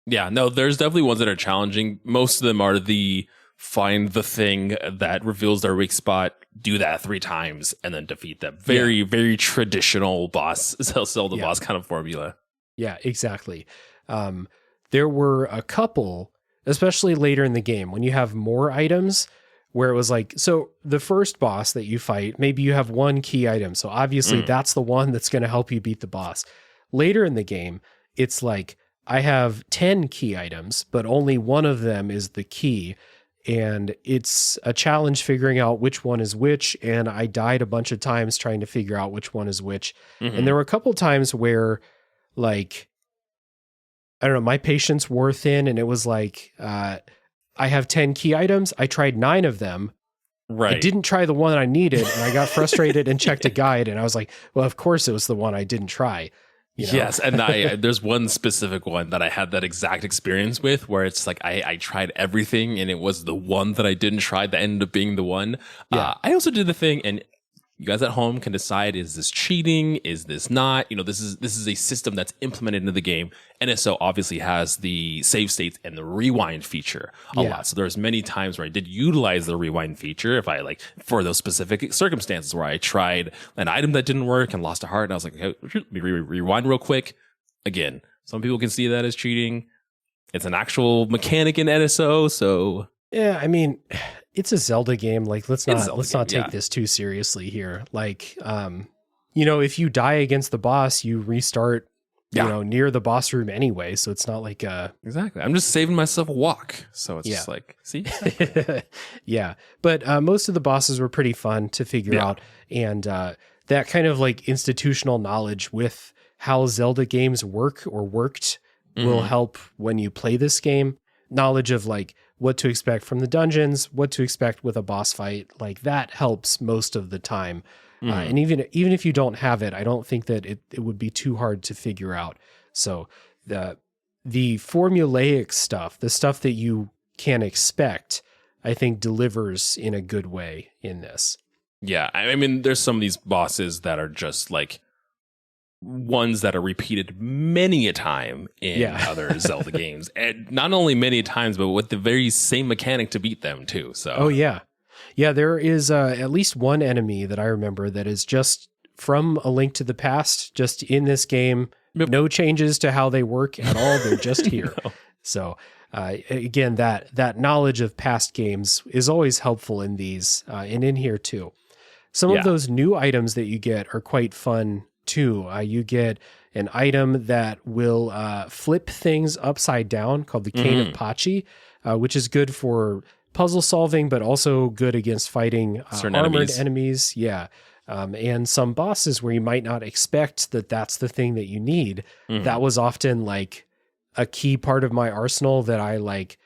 Yeah, no, there's definitely ones that are challenging. Most of them are the find the thing that reveals their weak spot, do that 3 times, and then defeat them. Very, very traditional boss, Zelda boss kind of formula. Yeah, exactly. There were a couple, especially later in the game, when you have more items, where it was like, so the first boss that you fight, maybe you have 1 key item. So obviously that's the one that's going to help you beat the boss. Later in the game, it's like, I have 10 key items, but only one of them is the key. And it's a challenge figuring out which one is which. And I died a bunch of times trying to figure out which one is which. And there were a couple times where, like, I don't know, my patience wore thin, and it was like, I have 10 key items. I tried 9 of them. Right. I didn't try the one I needed, and I got frustrated and checked a guide, and I was like, well, of course it was the one I didn't try. You know? Yes, and there's one specific one that I had that exact experience with, where it's like I tried everything, and it was the one that I didn't try that ended up being the one. Yeah. I also did the thing, and you guys at home can decide, is this cheating? Is this not? You know, this is a system that's implemented into the game. NSO obviously has the save states and the rewind feature a lot. So there's many times where I did utilize the rewind feature if I like for those specific circumstances where I tried an item that didn't work and lost a heart. And I was like, okay, let me rewind real quick. Again, some people can see that as cheating. It's an actual mechanic in NSO. So yeah, I mean, it's a Zelda game. Like, let's not take this too seriously here. Like, you know, if you die against the boss, you restart, you know, near the boss room anyway. So it's not like exactly. I'm just saving myself a walk. So it's just like, see, yeah. But most of the bosses were pretty fun to figure out, and that kind of like institutional knowledge with how Zelda games work or worked will help when you play this game. Knowledge of like what to expect from the dungeons, what to expect with a boss fight, like that helps most of the time. And even if you don't have it, I don't think that it would be too hard to figure out. So the formulaic stuff, the stuff that you can expect, I think delivers in a good way in this. Yeah, I mean, there's some of these bosses that are just like ones that are repeated many a time in other Zelda games, and not only many times, but with the very same mechanic to beat them too. So, there is at least one enemy that I remember that is just from A Link to the Past, just in this game. No changes to how they work at all. They're just here. No. So, again, that knowledge of past games is always helpful in these, and in here too. Some of those new items that you get are quite fun too. You get an item that will flip things upside down called the Cane of Pachi, which is good for puzzle solving, but also good against fighting armored enemies. Yeah. And some bosses where you might not expect that that's the thing that you need. That was often like a key part of my arsenal that I like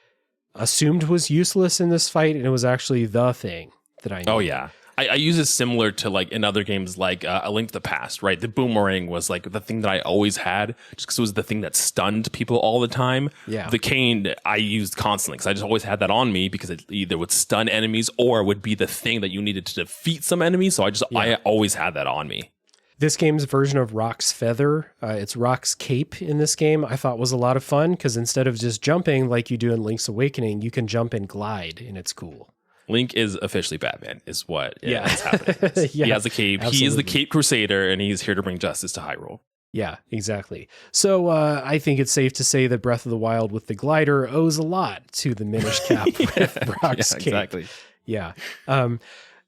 assumed was useless in this fight, and it was actually the thing that I needed. Oh yeah. I use it similar to like in other games like A Link to the Past, right? The boomerang was like the thing that I always had just because it was the thing that stunned people all the time. Yeah. The cane I used constantly because I just always had that on me because it either would stun enemies or would be the thing that you needed to defeat some enemies. So I always had that on me. This game's version of Rock's Feather, it's Rock's Cape in this game, I thought was a lot of fun because instead of just jumping like you do in Link's Awakening, you can jump and glide, and it's cool. Link is officially Batman, is what is happening. He has a cape. Absolutely. He is the Cape Crusader, and he's here to bring justice to Hyrule. Yeah, exactly. So I think it's safe to say that Breath of the Wild with the glider owes a lot to the Minish Cap with Rock's Cape. Exactly. Yeah.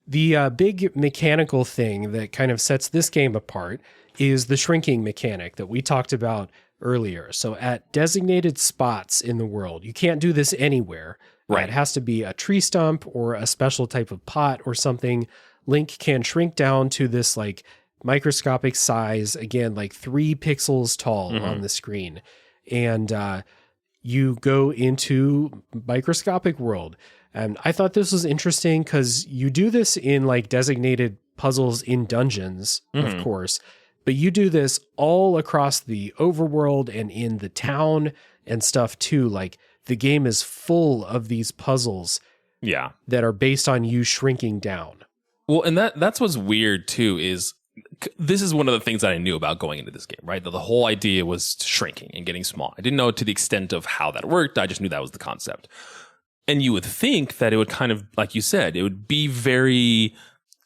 The big mechanical thing that kind of sets this game apart is the shrinking mechanic that we talked about earlier. So at designated spots in the world, you can't do this anywhere. Right. It has to be a tree stump or a special type of pot or something. Link can shrink down to this like microscopic size, again, like 3 pixels tall on the screen. And you go into microscopic world. And I thought this was interesting because you do this in like designated puzzles in dungeons, of course, but you do this all across the overworld and in the town and stuff too. Like, the game is full of these puzzles that are based on you shrinking down. Well, and that's what's weird too, is this is one of the things that I knew about going into this game, right? That the whole idea was shrinking and getting small. I didn't know to the extent of how that worked. I just knew that was the concept. And you would think that it would kind of, like you said, it would be very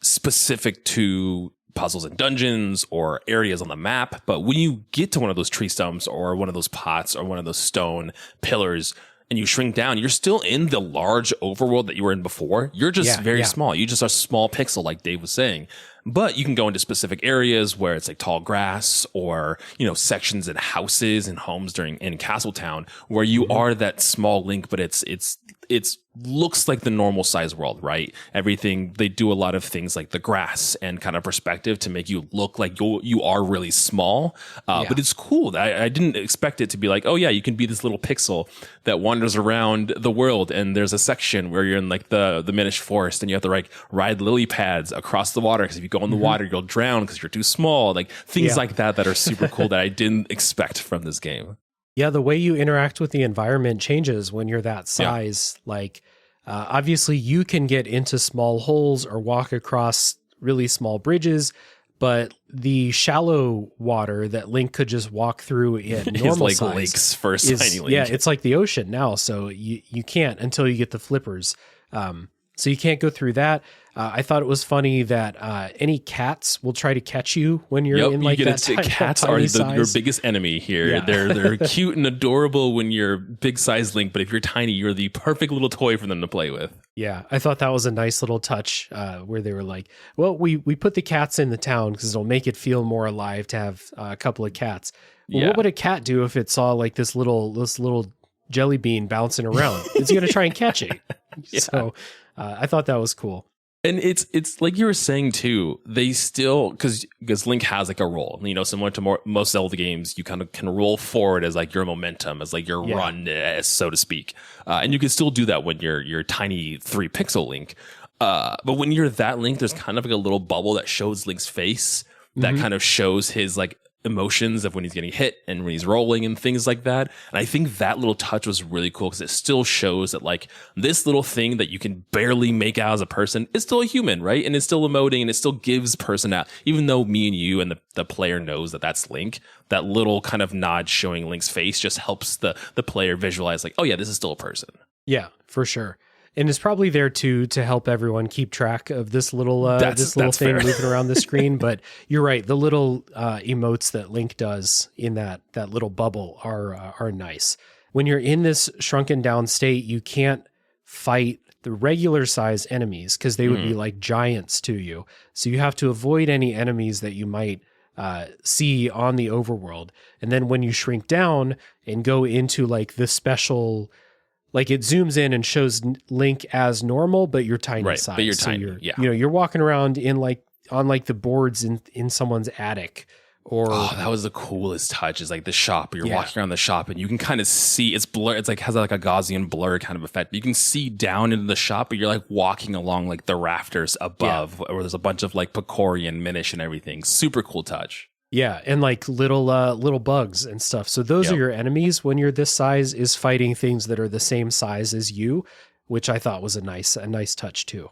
specific to puzzles and dungeons or areas on the map. But when you get to one of those tree stumps or one of those pots or one of those stone pillars and you shrink down, you're still in the large overworld that you were in before. You're just very small. You just are a small pixel, like Dave was saying. But you can go into specific areas where it's like tall grass or, sections and houses and homes in Castletown where you are that small Link, but it's looks like the normal size world, right? Everything, they do a lot of things like the grass and kind of perspective to make you look like you are really small. But it's cool. I didn't expect it to be like, oh yeah, you can be this little pixel that wanders around the world. And there's a section where you're in like the Minish Forest and you have to like ride lily pads across the water. Cause if you go in the water, you'll drown because you're too small. Like things like that are super cool that I didn't expect from this game. Yeah, the way you interact with the environment changes when you're that size. Yeah. Like, obviously, you can get into small holes or walk across really small bridges, but the shallow water that Link could just walk through in normal like size lakes for tiny Link. Yeah, it's like the ocean now, so you can't until you get the flippers. So you can't go through that. I thought it was funny that any cats will try to catch you when you're in like that cats are your biggest enemy here. Yeah. They're cute and adorable when you're big size Link, but if you're tiny, you're the perfect little toy for them to play with. Yeah, I thought that was a nice little touch where they were like, well, we put the cats in the town because it'll make it feel more alive to have a couple of cats. Well, what would a cat do if it saw like this little jelly bean bouncing around? It's going to try and catch it. So I thought that was cool. And it's like you were saying too, they still, because Link has like a roll, similar to most Zelda games, you kind of can roll forward as like your momentum, as like your run, so to speak. And you can still do that when you're tiny 3 pixel Link. But when you're that Link, there's kind of like a little bubble that shows Link's face that kind of shows his like emotions of when he's getting hit and when he's rolling and things like that. And I think that little touch was really cool because it still shows that like this little thing that you can barely make out as a person is still a human, right? And it's still emoting and it still gives personality. Even though me and you and the player knows that that's Link, that little kind of nod showing Link's face just helps the player visualize like, oh yeah, this is still a person. Yeah, for sure. And it's probably there too to help everyone keep track of this little thing fair. moving around the screen. But you're right, the little emotes that Link does in that little bubble are nice. When you're in this shrunken down state, you can't fight the regular size enemies because they would be like giants to you. So you have to avoid any enemies that you might see on the overworld. And then when you shrink down and go into like the special, like it zooms in and shows Link as normal, but you're tiny size. But you're so tiny. You're walking around in like on like the boards in someone's attic. Or that was the coolest touch. Is like the shop. You're walking around the shop and you can kind of see it's blur. It's like has like a Gaussian blur kind of effect. You can see down into the shop, but you're like walking along like the rafters above, where there's a bunch of like Picori and Minish and everything. Super cool touch. Yeah, and like little bugs and stuff. So those are your enemies when you're this size, is fighting things that are the same size as you, which I thought was a nice touch too.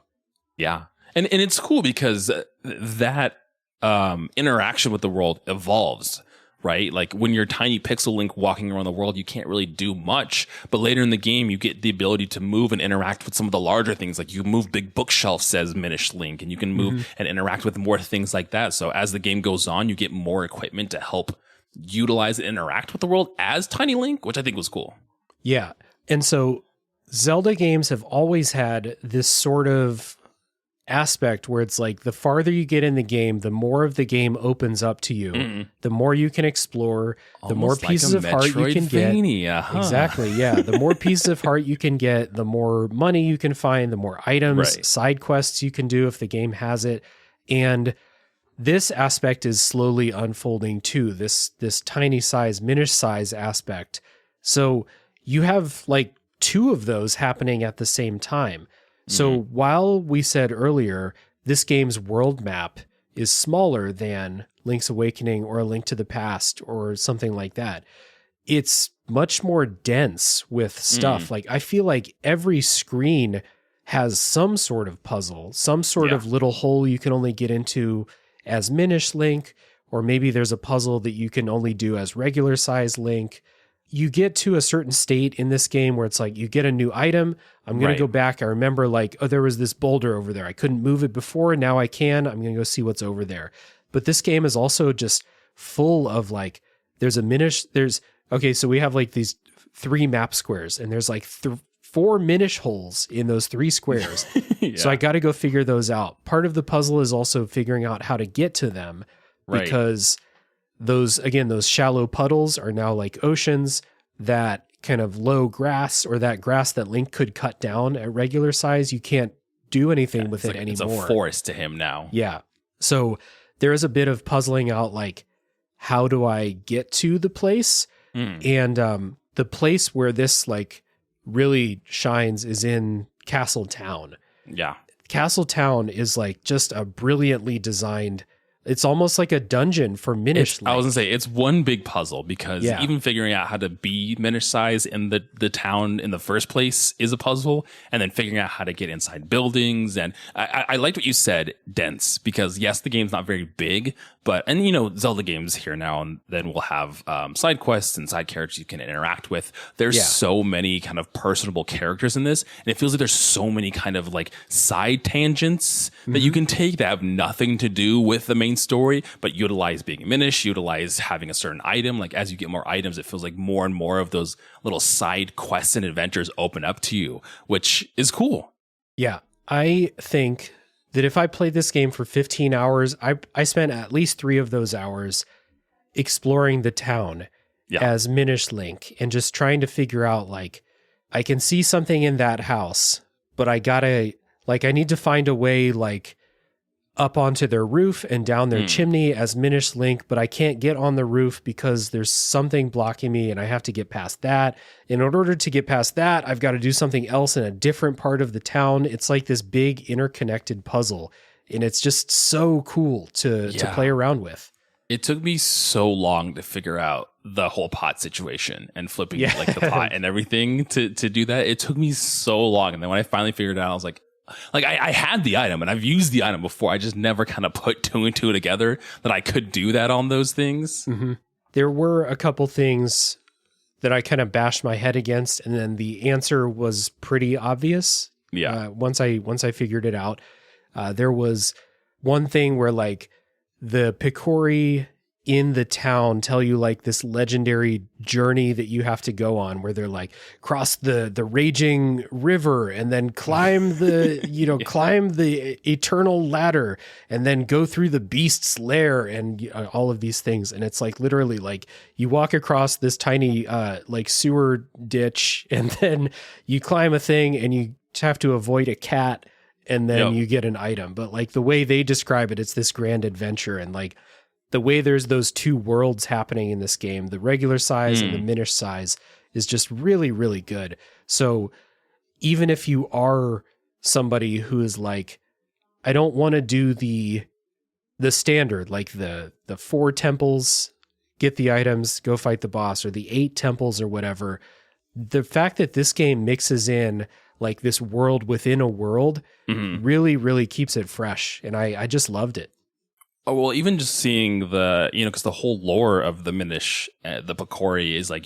Yeah. And it's cool because that interaction with the world evolves, right? Like when you're tiny pixel Link walking around the world, you can't really do much. But later in the game, you get the ability to move and interact with some of the larger things. Like you move big bookshelf, says Minish Link, and you can move and interact with more things like that. So as the game goes on, you get more equipment to help utilize and interact with the world as Tiny Link, which I think was cool. Yeah. And so Zelda games have always had this sort of aspect where it's like the farther you get in the game, the more of the game opens up to you, the more you can explore, the more pieces of heart you can get. Exactly, yeah. The more pieces of heart you can get, the more money you can find, the more items, side quests you can do if the game has it. And this aspect is slowly unfolding too, this tiny size, Minish size aspect. So you have like two of those happening at the same time. So while we said earlier, this game's world map is smaller than Link's Awakening or A Link to the Past or something like that, it's much more dense with stuff. Like I feel like every screen has some sort of puzzle, some sort of little hole you can only get into as Minish Link, or maybe there's a puzzle that you can only do as regular size Link. You get to a certain state in this game where it's like you get a new item. I'm going to go back. I remember like, oh, there was this boulder over there. I couldn't move it before. Now I can. I'm going to go see what's over there. But this game is also just full of like, there's a Minish. So we have like these 3 map squares and there's like 4 Minish holes in those 3 squares. So I got to go figure those out. Part of the puzzle is also figuring out how to get to them because those shallow puddles are now like oceans. That kind of low grass, or that grass that Link could cut down at regular size, you can't do anything with it anymore. It's a forest to him now. Yeah. So there is a bit of puzzling out, like, how do I get to the place? And the place where this like really shines is in Castle Town. Yeah. Castle Town is like just a brilliantly designed. It's almost like a dungeon for Minish. I was gonna say it's one big puzzle because even figuring out how to be Minish size in the town in the first place is a puzzle, and then figuring out how to get inside buildings. And I liked what you said, dense, because yes, the game's not very big, but you know, Zelda games here now and then will have side quests and side characters you can interact with. There's so many kind of personable characters in this, and it feels like there's so many kind of like side tangents that you can take that have nothing to do with the main story, but utilize being Minish, utilize having a certain item. Like as you get more items, it feels like more and more of those little side quests and adventures open up to you, which is cool. Yeah. I think that if I played this game for 15 hours, I spent at least 3 of those hours exploring the town as Minish Link and just trying to figure out, like, I can see something in that house, but I need to find a way, like, up onto their roof and down their chimney as Minish Link, but I can't get on the roof because there's something blocking me and I have to get past that. In order to get past that, I've got to do something else in a different part of the town. It's like this big interconnected puzzle, and it's just so cool to play around with. It took me so long to figure out the whole pot situation and flipping like the pot and everything to do that. It took me so long. And then when I finally figured it out, I was like I had the item and I've used the item before. I just never kind of put two and two together that I could do that on those things. Mm-hmm. There were a couple things that I kind of bashed my head against, and then the answer was pretty obvious. Yeah. Once I figured it out, there was one thing where like the Picori in the town tell you like this legendary journey that you have to go on, where they're like cross the raging river and then climb the climb the eternal ladder and then go through the beast's lair and all of these things. And it's like literally like you walk across this tiny like sewer ditch and then you climb a thing and you have to avoid a cat and then you get an item. But like the way they describe it, it's this grand adventure. And like the way there's those two worlds happening in this game, the regular size and the Minish size, is just really, really good. So even if you are somebody who is like, I don't want to do the standard, like the 4 temples, get the items, go fight the boss, or the 8 temples or whatever, the fact that this game mixes in like this world within a world really, really keeps it fresh. And I just loved it. Oh, well, even just seeing the, because the whole lore of the Minish, the Picori is like,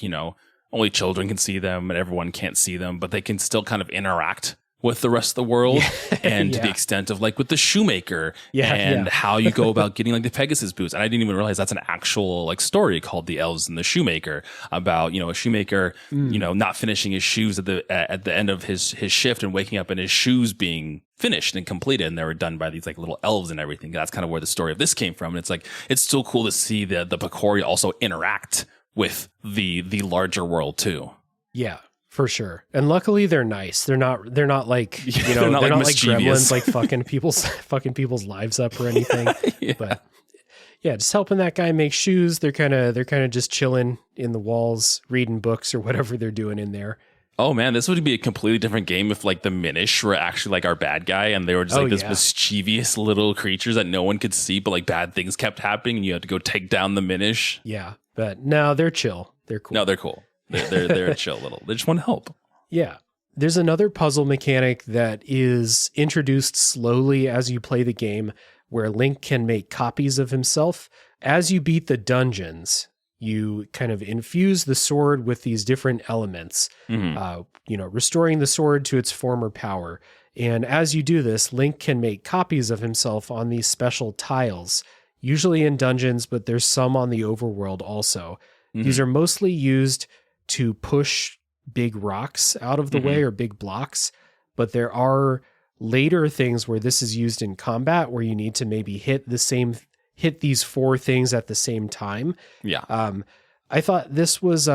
only children can see them and everyone can't see them, but they can still kind of interact with the rest of the world. And to the extent of like with the shoemaker and how you go about getting like the Pegasus boots. And I didn't even realize that's an actual like story called The Elves and the Shoemaker about, a shoemaker, not finishing his shoes at the end of his shift and waking up and his shoes being finished and completed, and they were done by these like little elves and everything. That's kind of where the story of this came from. And it's like, it's still cool to see the Picori also interact with the larger world too. Yeah. For sure. And luckily they're nice. They're not like, they're not like gremlins, like fucking people's lives up or anything. But yeah, just helping that guy make shoes. They're kind of just chilling in the walls, reading books or whatever they're doing in there. Oh man, this would be a completely different game if like the Minish were actually like our bad guy and they were just this mischievous little creatures that no one could see, but like bad things kept happening and you had to go take down the Minish. Yeah. But no, they're chill. They're cool. No, they're cool. They're chill little. They just want to help. Yeah. There's another puzzle mechanic that is introduced slowly as you play the game where Link can make copies of himself. As you beat the dungeons, you kind of infuse the sword with these different elements, restoring the sword to its former power. And as you do this, Link can make copies of himself on these special tiles, usually in dungeons, but there's some on the overworld also. These are mostly used to push big rocks out of the way or big blocks, but there are later things where this is used in combat where you need to maybe hit these 4 things at the same time. Yeah. I thought this was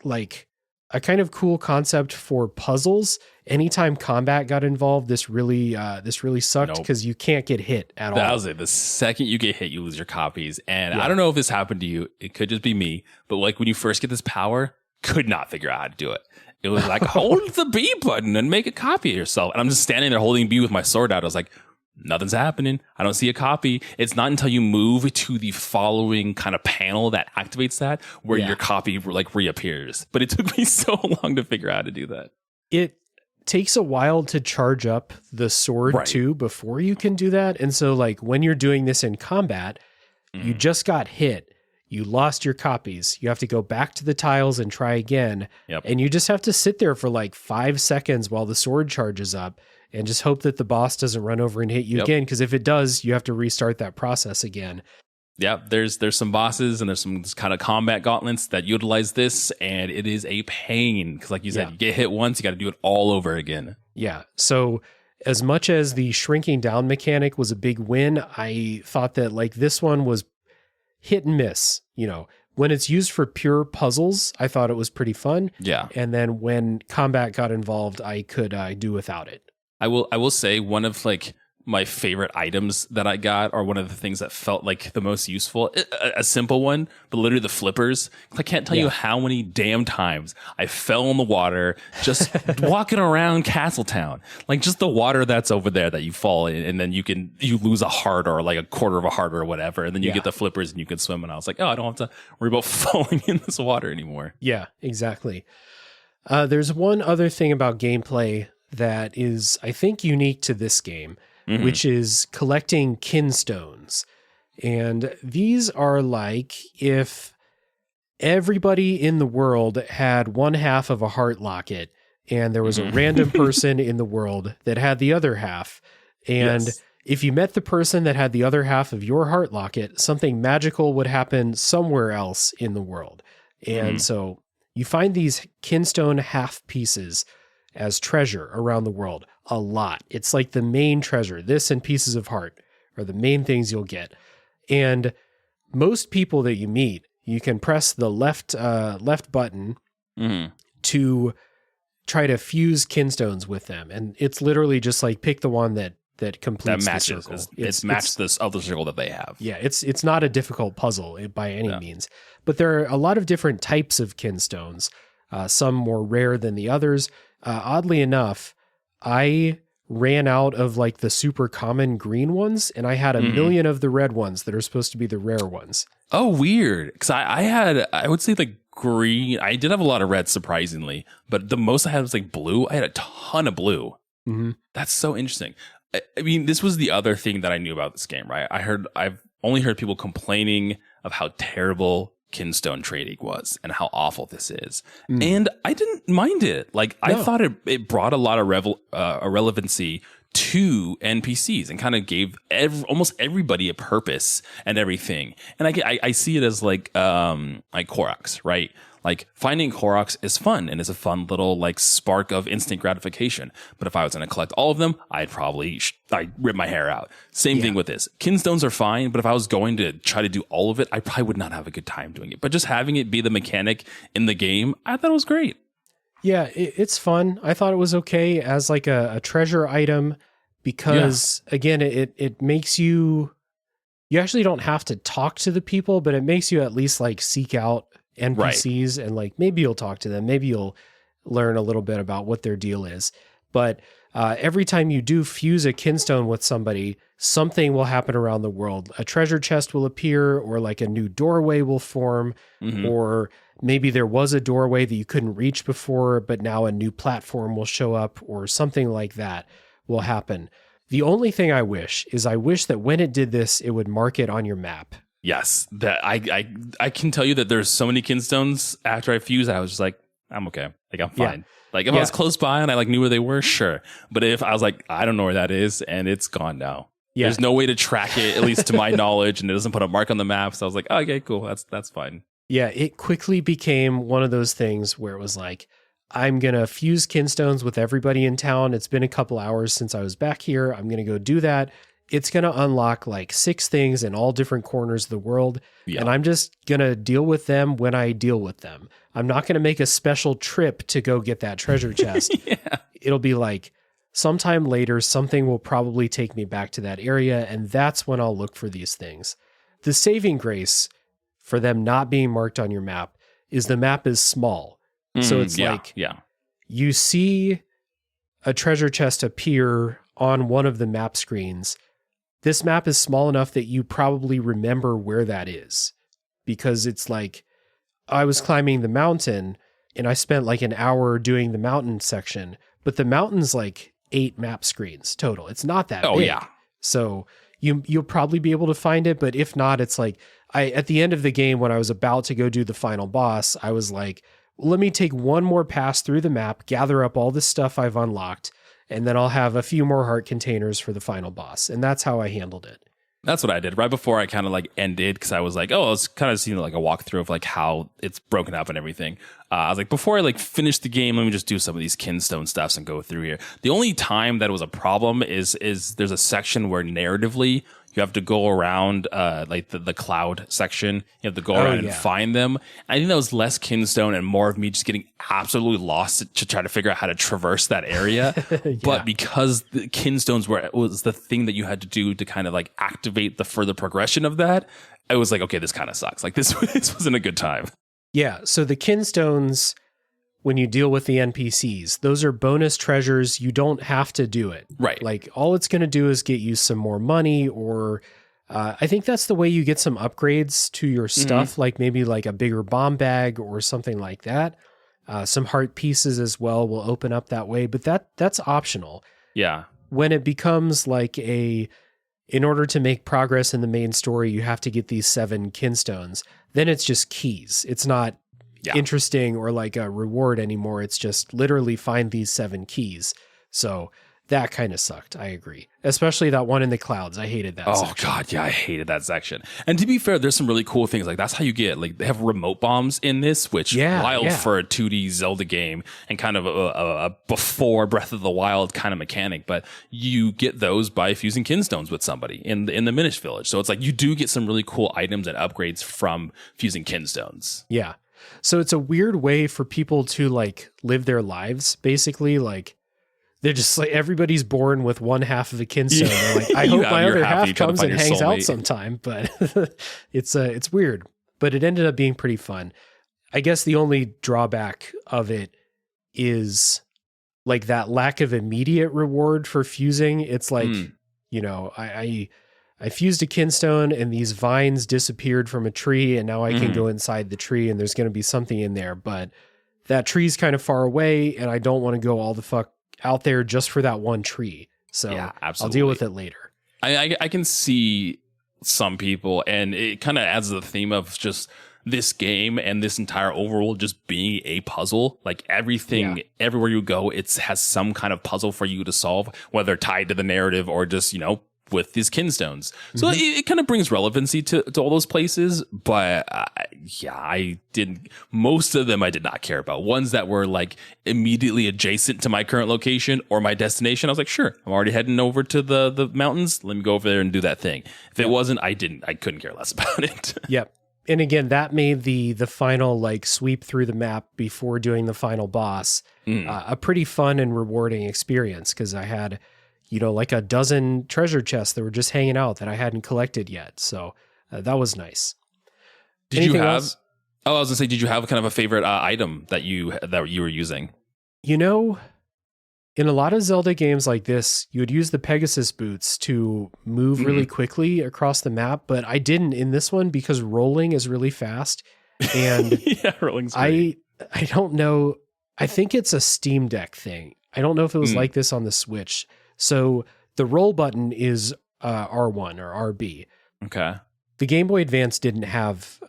like a kind of cool concept for puzzles. Anytime combat got involved, this really sucked because you can't get hit at all. That was it. The second you get hit, you lose your copies. And I don't know if this happened to you. It could just be me. But like when you first get this power, could not figure out how to do it. It was like, hold the B button and make a copy of yourself. And I'm just standing there holding B with my sword out. I was like, nothing's happening. I don't see a copy. It's not until you move to the following kind of panel that activates that where your copy like reappears. But it took me so long to figure out how to do that. It takes a while to charge up the sword too before you can do that. And so like when you're doing this in combat, you just got hit. You lost your copies. You have to go back to the tiles and try again. And you just have to sit there for like 5 seconds while the sword charges up and just hope that the boss doesn't run over and hit you again. Because if it does, you have to restart that process again. Yeah, there's some bosses and there's some kind of combat gauntlets that utilize this, and it is a pain. Because like you said, you get hit once, you got to do it all over again. Yeah, so as much as the shrinking down mechanic was a big win, I thought that like this one was hit and miss. When it's used for pure puzzles, I thought it was pretty fun. Yeah. And then when combat got involved, I could do without it. I will say one of like my favorite items that I got, or one of the things that felt like the most useful. A simple one, but literally the flippers. I can't tell you how many damn times I fell in the water just walking around Castletown. Like just the water that's over there that you fall in, and then you lose a heart or like a quarter of a heart or whatever, and then you get the flippers and you can swim. And I was like, oh, I don't have to worry about falling in this water anymore. Yeah, exactly. There's one other thing about gameplay that is, I think, unique to this game, which is collecting kinstones. And these are like if everybody in the world had one half of a heart locket and there was a random person in the world that had the other half. And if you met the person that had the other half of your heart locket, something magical would happen somewhere else in the world. And so you find these kinstone half pieces as treasure around the world a lot. It's like the main treasure. This and pieces of heart are the main things you'll get. And most people that you meet, you can press the left button to try to fuse kinstones with them. And it's literally just like pick the one that completes the circle. It's matched this other circle that they have. Yeah, it's not a difficult puzzle by any means. But there are a lot of different types of kinstones, some more rare than the others. Oddly enough, I ran out of like the super common green ones, and I had a million of the red ones that are supposed to be the rare ones. Oh, weird. Because I would say the green, I did have a lot of red, surprisingly, but the most I had was like blue. I had a ton of blue. That's so interesting. I mean, this was the other thing that I knew about this game, right? I've only heard people complaining of how terrible kinstone trading was and how awful this is. And I didn't mind it. Like, I thought it brought a lot of relevancy to NPCs and kind of gave almost everybody a purpose and everything. And I see it as like Koroks, right? Like finding Koroks is fun and is a fun little like spark of instant gratification. But if I was going to collect all of them, I'd rip my hair out. Same thing with this. Kinstones are fine, but if I was going to try to do all of it, I probably would not have a good time doing it. But just having it be the mechanic in the game, I thought it was great. Yeah, it's fun. I thought it was okay as like a treasure item because again, it makes you actually don't have to talk to the people, but it makes you at least like seek out NPCs and like maybe you'll talk to them, maybe you'll learn a little bit about what their deal is. But every time you do fuse a kinstone with somebody, something will happen around the world. A treasure chest will appear, or like a new doorway will form, or maybe there was a doorway that you couldn't reach before, but now a new platform will show up, or something like that will happen. The only thing I wish that when it did this, it would mark it on your map. Yes, that I can tell you that there's so many kinstones after I fused, I was just like, I'm okay. Like, I'm fine. Yeah. Like, if I was close by and I like knew where they were, sure. But if I was like, I don't know where that is, and it's gone now. Yeah. There's no way to track it, at least to my knowledge, and it doesn't put a mark on the map. So I was like, oh, okay, cool. That's fine. Yeah, it quickly became one of those things where it was like, I'm going to fuse kinstones with everybody in town. It's been a couple hours since I was back here. I'm going to go do that. It's going to unlock like 6 things in all different corners of the world. Yeah. And I'm just going to deal with them when I deal with them. I'm not going to make a special trip to go get that treasure chest. It'll be like sometime later, something will probably take me back to that area. And that's when I'll look for these things. The saving grace for them not being marked on your map is the map is small. So it's you see a treasure chest appear on one of the map screens. This map is small enough that you probably remember where that is, because it's like I was climbing the mountain and I spent like an hour doing the mountain section, but the mountain's like 8 map screens total. It's not that big. Yeah. So you'll probably be able to find it, but if not, it's like at the end of the game when I was about to go do the final boss, I was like, well, let me take one more pass through the map, gather up all this stuff I've unlocked, and then I'll have a few more heart containers for the final boss. And that's how I handled it. That's what I did right before I kind of like ended, because I was like, oh, I was kind of seeing like a walkthrough of like how it's broken up and everything. I was like, before I like finish the game, let me just do some of these kinstone stuffs and go through here. The only time that it was a problem is there's a section where narratively You have to go around like the cloud section. You have to go around and find them. I think that was less Kinstone and more of me just getting absolutely lost to try to figure out how to traverse that area. But because the Kinstones was the thing that you had to do to kind of like activate the further progression of that, I was like, okay, this kind of sucks. Like this wasn't a good time. Yeah. So the Kinstones, when you deal with the NPCs, those are bonus treasures. You don't have to do it. Right. Like all it's going to do is get you some more money, or I think that's the way you get some upgrades to your stuff, like maybe like a bigger bomb bag or something like that. Some heart pieces as well will open up that way, but that's optional. Yeah. When it becomes like in order to make progress in the main story, you have to get these 7 Kinstones. Then it's just keys. It's not interesting or like a reward anymore. It's just literally find these 7 keys. So that kind of sucked. I agree. Especially that one in the clouds. I hated that section. God, yeah, I hated that section. And to be fair, there's some really cool things. Like that's how you get, like they have remote bombs in this, which wild for a 2D Zelda game and kind of a before Breath of the Wild kind of mechanic. But you get those by fusing Kinstones with somebody in the Minish village. So it's like you do get some really cool items and upgrades from fusing Kinstones. Yeah. So it's a weird way for people to like live their lives, basically. Like they're just like, everybody's born with one half of a Kinstone. They're like, I hope my other half comes and hangs out sometime, but it's weird, but it ended up being pretty fun. I guess the only drawback of it is like that lack of immediate reward for fusing. It's like, you know, I fused a Kinstone and these vines disappeared from a tree, and now I can go inside the tree and there's going to be something in there, but that tree's kind of far away and I don't want to go all the fuck out there just for that one tree. So I'll deal with it later. I can see some people, and it kind of adds to the theme of just this game and this entire overworld just being a puzzle. Like everything, everywhere you go, it has some kind of puzzle for you to solve, whether tied to the narrative or just, you know, with these Kinstones. So it kind of brings relevancy to all those places. But most of them I did not care about. Ones that were like immediately adjacent to my current location or my destination, I was like, sure, I'm already heading over to the mountains. Let me go over there and do that thing. If it wasn't, I couldn't care less about it. Yep. And again, that made the final like sweep through the map before doing the final boss a pretty fun and rewarding experience, because I had, you know, like a dozen treasure chests that were just hanging out that I hadn't collected yet. So that was nice. Did you have? Oh, I was gonna say, did you have kind of a favorite item that you were using? You know, in a lot of Zelda games like this, you would use the Pegasus boots to move really quickly across the map, but I didn't in this one because rolling is really fast. And rolling's great. I don't know. I think it's a Steam Deck thing. I don't know if it was like this on the Switch. So the roll button is R1 or RB. Okay. The Game Boy Advance didn't have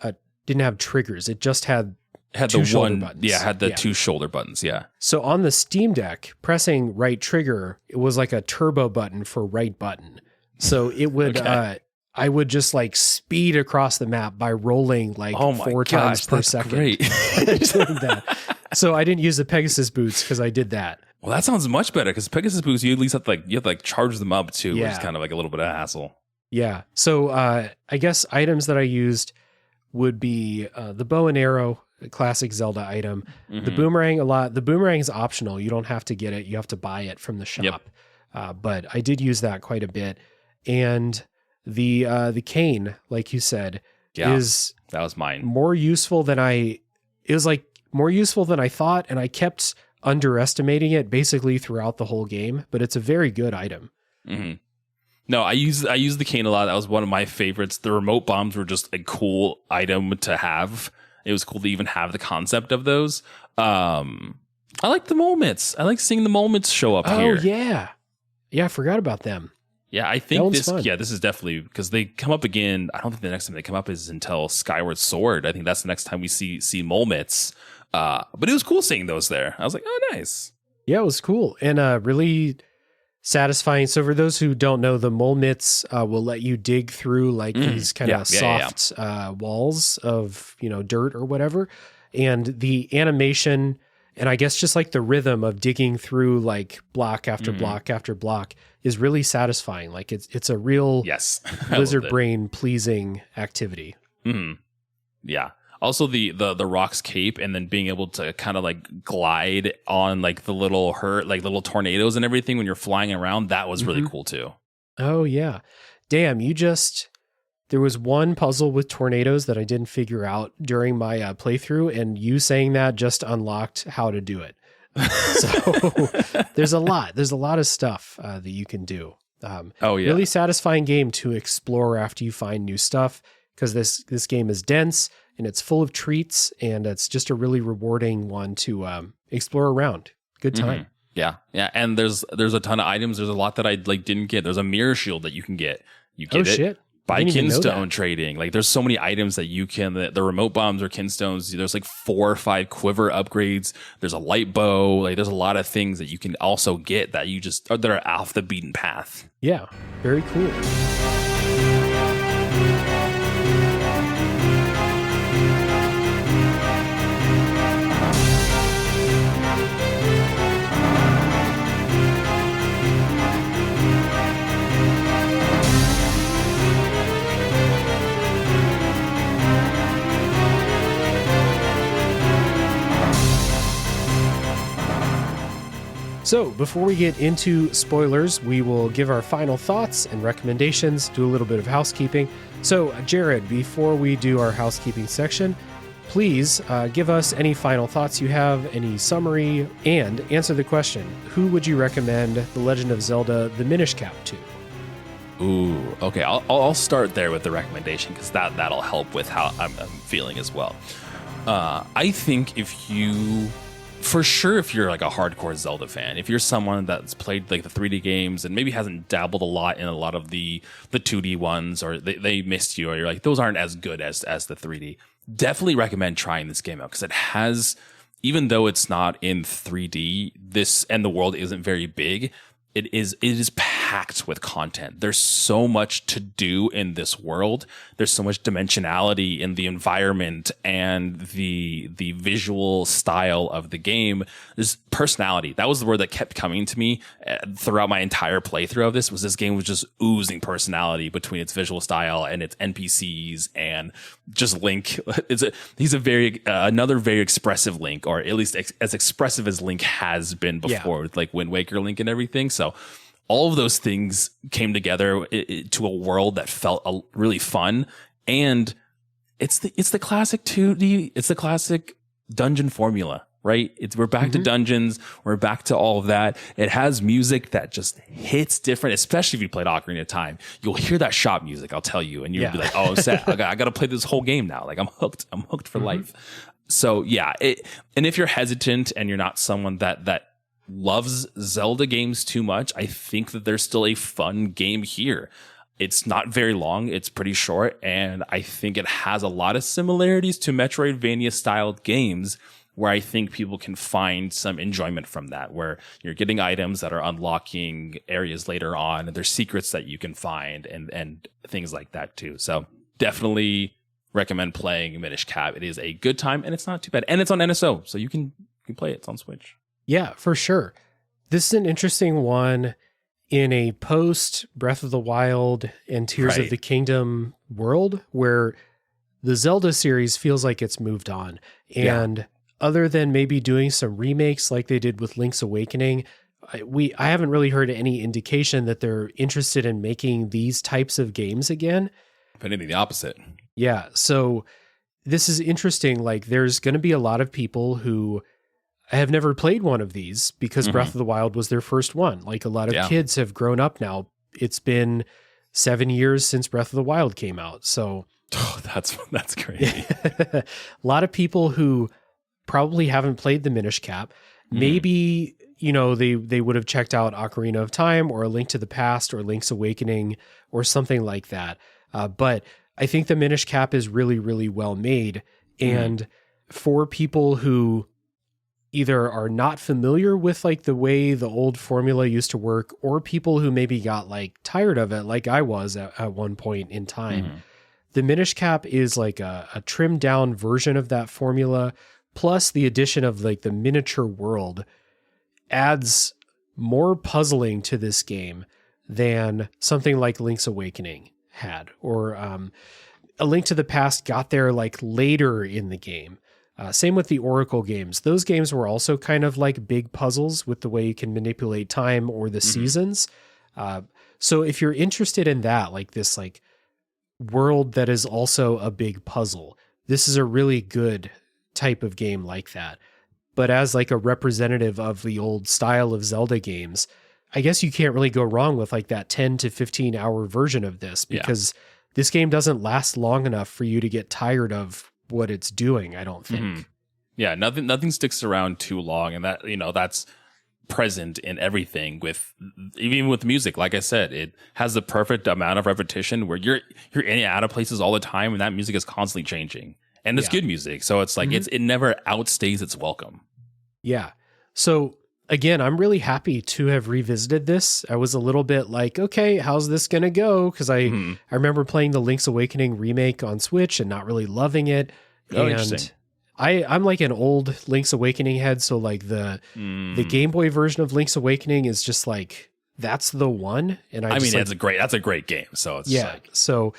triggers. It just had two the shoulder one buttons. Yeah, had the two shoulder buttons. Yeah. So on the Steam Deck, pressing right trigger, it was like a turbo button for right button. So it would I would just like speed across the map by rolling like 4 times per second. Great. So I didn't use the Pegasus boots because I did that. Well, that sounds much better, because Pegasus boots, you at least have to charge them up too, which is kind of like a little bit of a hassle. Yeah. So I guess items that I used would be the bow and arrow, a classic Zelda item. The boomerang, the boomerang is optional. You don't have to get it. You have to buy it from the shop. But I did use that quite a bit. And the cane, like you said, is that was mine. More useful than I thought, and I kept underestimating it basically throughout the whole game, but it's a very good item. No, I use the cane a lot. That was one of my favorites. The remote bombs were just a cool item to have. It was cool to even have the concept of those. I like the moments. I like seeing the moments show up here. Oh yeah, I forgot about them. Yeah, I think this is definitely, because they come up again. I don't think the next time they come up is until Skyward Sword. I think that's the next time we see Molmits. But it was cool seeing those there. I was like, oh, nice. Yeah, it was cool and really satisfying. So for those who don't know, the Molmits will let you dig through like these kind of soft walls of, you know, dirt or whatever. And the animation, And I guess just like the rhythm of digging through like block after block after block is really satisfying. Like it's a real lizard brain pleasing activity. Yeah. Also the Rock's cape, and then being able to kind of like glide on like the little little tornadoes and everything when you're flying around, that was really cool too. Oh yeah. Damn, there was one puzzle with tornadoes that I didn't figure out during my playthrough, and you saying that just unlocked how to do it. So there's a lot of stuff that you can do. Really satisfying game to explore after you find new stuff, because this game is dense and it's full of treats, and it's just a really rewarding one to explore around. Good time. Yeah. And there's a ton of items. There's a lot that I didn't get. There's a mirror shield that you can get. You get shit. By kinstone trading. Like there's so many items that you can, the remote bombs or kinstones. There's like 4 or 5 quiver upgrades. There's a light bow. Like there's a lot of things that you can also get that that are off the beaten path. Yeah. Very cool. So before we get into spoilers, we will give our final thoughts and recommendations, do a little bit of housekeeping. So Jared, before we do our housekeeping section, please give us any final thoughts you have, any summary, and answer the question, who would you recommend The Legend of Zelda The Minish Cap to? Ooh, okay. I'll start there with the recommendation, because that'll help with how I'm feeling as well. I think if you're like a hardcore Zelda fan, if you're someone that's played like the 3D games and maybe hasn't dabbled a lot in a lot of the 2D ones, or they missed you, or you're like, those aren't as good as the 3D, definitely recommend trying this game out, because it has, even though it's not in 3D, and the world isn't very big, it is packed with content. There's so much to do in this world. There's so much dimensionality in the environment and the visual style of the game. There's personality. That was the word that kept coming to me throughout my entire playthrough of this. Was this game was just oozing personality between its visual style and its NPCs, and just Link. He's another very expressive Link, or at least as expressive as Link has been before, with like Wind Waker Link and everything. So all of those things came together to a world that felt really fun. And it's the classic 2D. It's the classic dungeon formula, right? We're back to dungeons. We're back to all of that. It has music that just hits different, especially if you played Ocarina of Time. You'll hear that shop music, I'll tell you, and you'll be like, oh, I'm sad. I got to play this whole game now. Like I'm hooked for life. So yeah, and if you're hesitant and you're not someone that loves Zelda games too much, I think that there's still a fun game here. It's not very long. It's pretty short. And I think it has a lot of similarities to Metroidvania styled games, where I think people can find some enjoyment from that, where you're getting items that are unlocking areas later on, and there's secrets that you can find and things like that too. So definitely recommend playing Minish Cap. It is a good time, and it's not too bad. And it's on NSO, so you can play it. It's on Switch. Yeah, for sure. This is an interesting one in a post Breath of the Wild and Tears of the Kingdom world, where the Zelda series feels like it's moved on. And other than maybe doing some remakes like they did with Link's Awakening, I haven't really heard any indication that they're interested in making these types of games again. If anything, the opposite. Yeah. So this is interesting. Like there's going to be a lot of people who have never played one of these because Breath of the Wild was their first one. Like a lot of kids have grown up now. It's been 7 years since Breath of the Wild came out. So that's crazy. A lot of people who probably haven't played the Minish Cap, maybe, they would have checked out Ocarina of Time or A Link to the Past or Link's Awakening or something like that. But I think the Minish Cap is really, really well made. And for people who either are not familiar with like the way the old formula used to work, or people who maybe got like tired of it, like I was at one point in time, the Minish Cap is like a trimmed down version of that formula plus the addition of like the miniature world adds more puzzling to this game than something like Link's Awakening had, or A Link to the Past got there like later in the game. Same with the Oracle games. Those games were also kind of like big puzzles with the way you can manipulate time or the seasons. So if you're interested in that, like this like world that is also a big puzzle, this is a really good type of game like that. But as like a representative of the old style of Zelda games, I guess you can't really go wrong with like that 10 to 15 hour version of this, because this game doesn't last long enough for you to get tired of what it's doing, I don't think. Yeah, nothing sticks around too long, and that, you know, that's present in everything, with even with music. Like I said, it has the perfect amount of repetition where you're in and out of places all the time, and that music is constantly changing. And it's good music. So it's like it never outstays its welcome. Yeah. So again, I'm really happy to have revisited this. I was a little bit like, okay, how's this going to go? Because I remember playing the Link's Awakening remake on Switch and not really loving it. Oh, and interesting. I'm like an old Link's Awakening head. So like the Game Boy version of Link's Awakening is just like, that's the one. And I mean, that's a great game. So it's so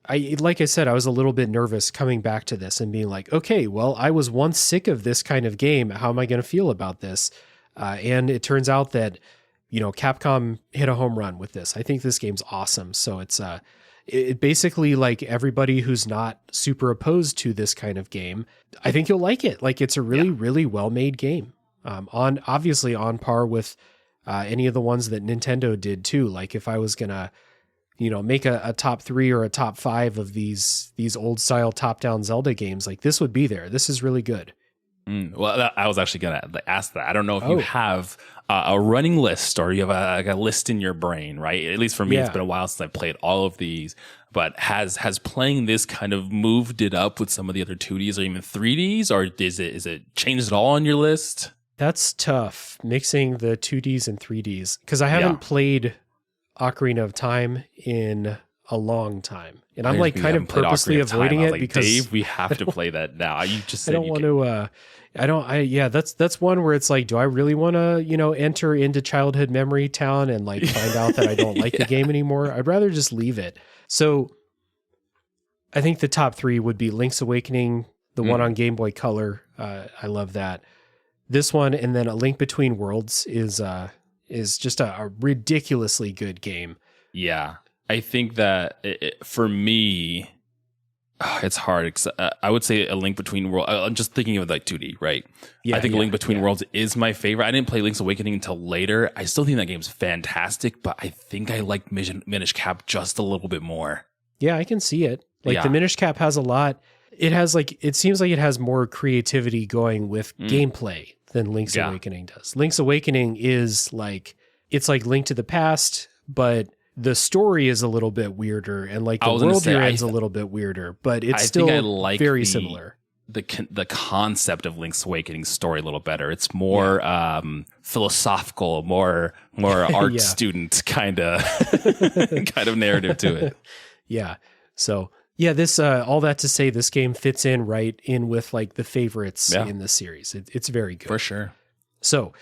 like I said, I was a little bit nervous coming back to this and being like, okay, well, I was once sick of this kind of game. How am I going to feel about this? And it turns out that, you know, Capcom hit a home run with this. I think this game's awesome. So it's it basically, like, everybody who's not super opposed to this kind of game, I think you'll like it. Like, it's a really, really well-made game. Obviously on par with any of the ones that Nintendo did too. Like, if I was gonna, you know, make a top 3 or a top 5 of these old style top-down Zelda games, like, this would be there. This is really good. Well, I was actually going to ask that. I don't know if you have a running list, or you have a list in your brain, right? At least for me, it's been a while since I've played all of these. But has playing this kind of moved it up with some of the other 2Ds or even 3Ds, or is it changed at all on your list? That's tough, mixing the 2Ds and 3Ds, because I haven't played Ocarina of Time in a long time, and I'm like kind of purposely avoiding it, because Dave, we have to play that now. You just said I don't want to. That's one where it's like, do I really want to, you know, enter into childhood memory town and like find out that I don't like the game anymore? I'd rather just leave it. So I think the top 3 would be Link's Awakening, the one on Game Boy Color. I love that. This one, and then A Link Between Worlds is just a ridiculously good game. Yeah. I think that for me, it's hard. I would say A Link Between Worlds. I'm just thinking of like 2D, right? Yeah, I think A Link Between Worlds is my favorite. I didn't play Link's Awakening until later. I still think that game's fantastic, but I think I like Minish Cap just a little bit more. Yeah, I can see it. Like the Minish Cap has a lot. It has like, it seems like it has more creativity going with gameplay than Link's Awakening does. Link's Awakening is like, it's like Link to the Past, but the story is a little bit weirder, and like the world you're in is a little bit weirder, but it's still very similar. The concept of Link's Awakening story a little better. It's more philosophical, more art student kind of narrative to it. Yeah. So yeah, this all that to say, this game fits in right in with like the favorites in the series. It's very good for sure. So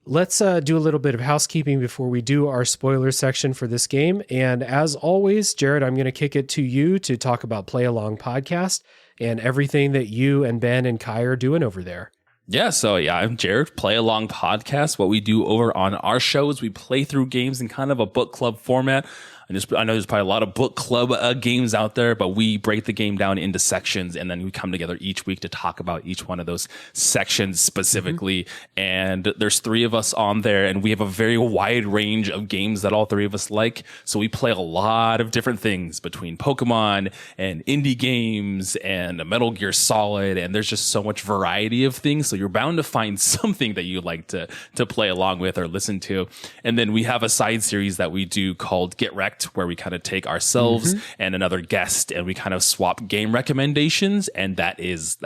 let's do a little bit of housekeeping before we do our spoiler section for this game. And as always, Jared, I'm going to kick it to you to talk about Play Along Podcast and everything that you and Ben and Kai are doing over there. Yeah, so I'm Jared, Play Along Podcast. What we do over on our show is we play through games in kind of a book club format. I know there's probably a lot of book club games out there, but we break the game down into sections, and then we come together each week to talk about each one of those sections specifically. And there's 3 of us on there, and we have a very wide range of games that all 3 of us like. So we play a lot of different things between Pokemon and indie games and Metal Gear Solid, and there's just so much variety of things. So you're bound to find something that you like to play along with or listen to. And then we have a side series that we do called Get Wrecked, Get, where we kind of take ourselves and another guest and we kind of swap game recommendations. And that is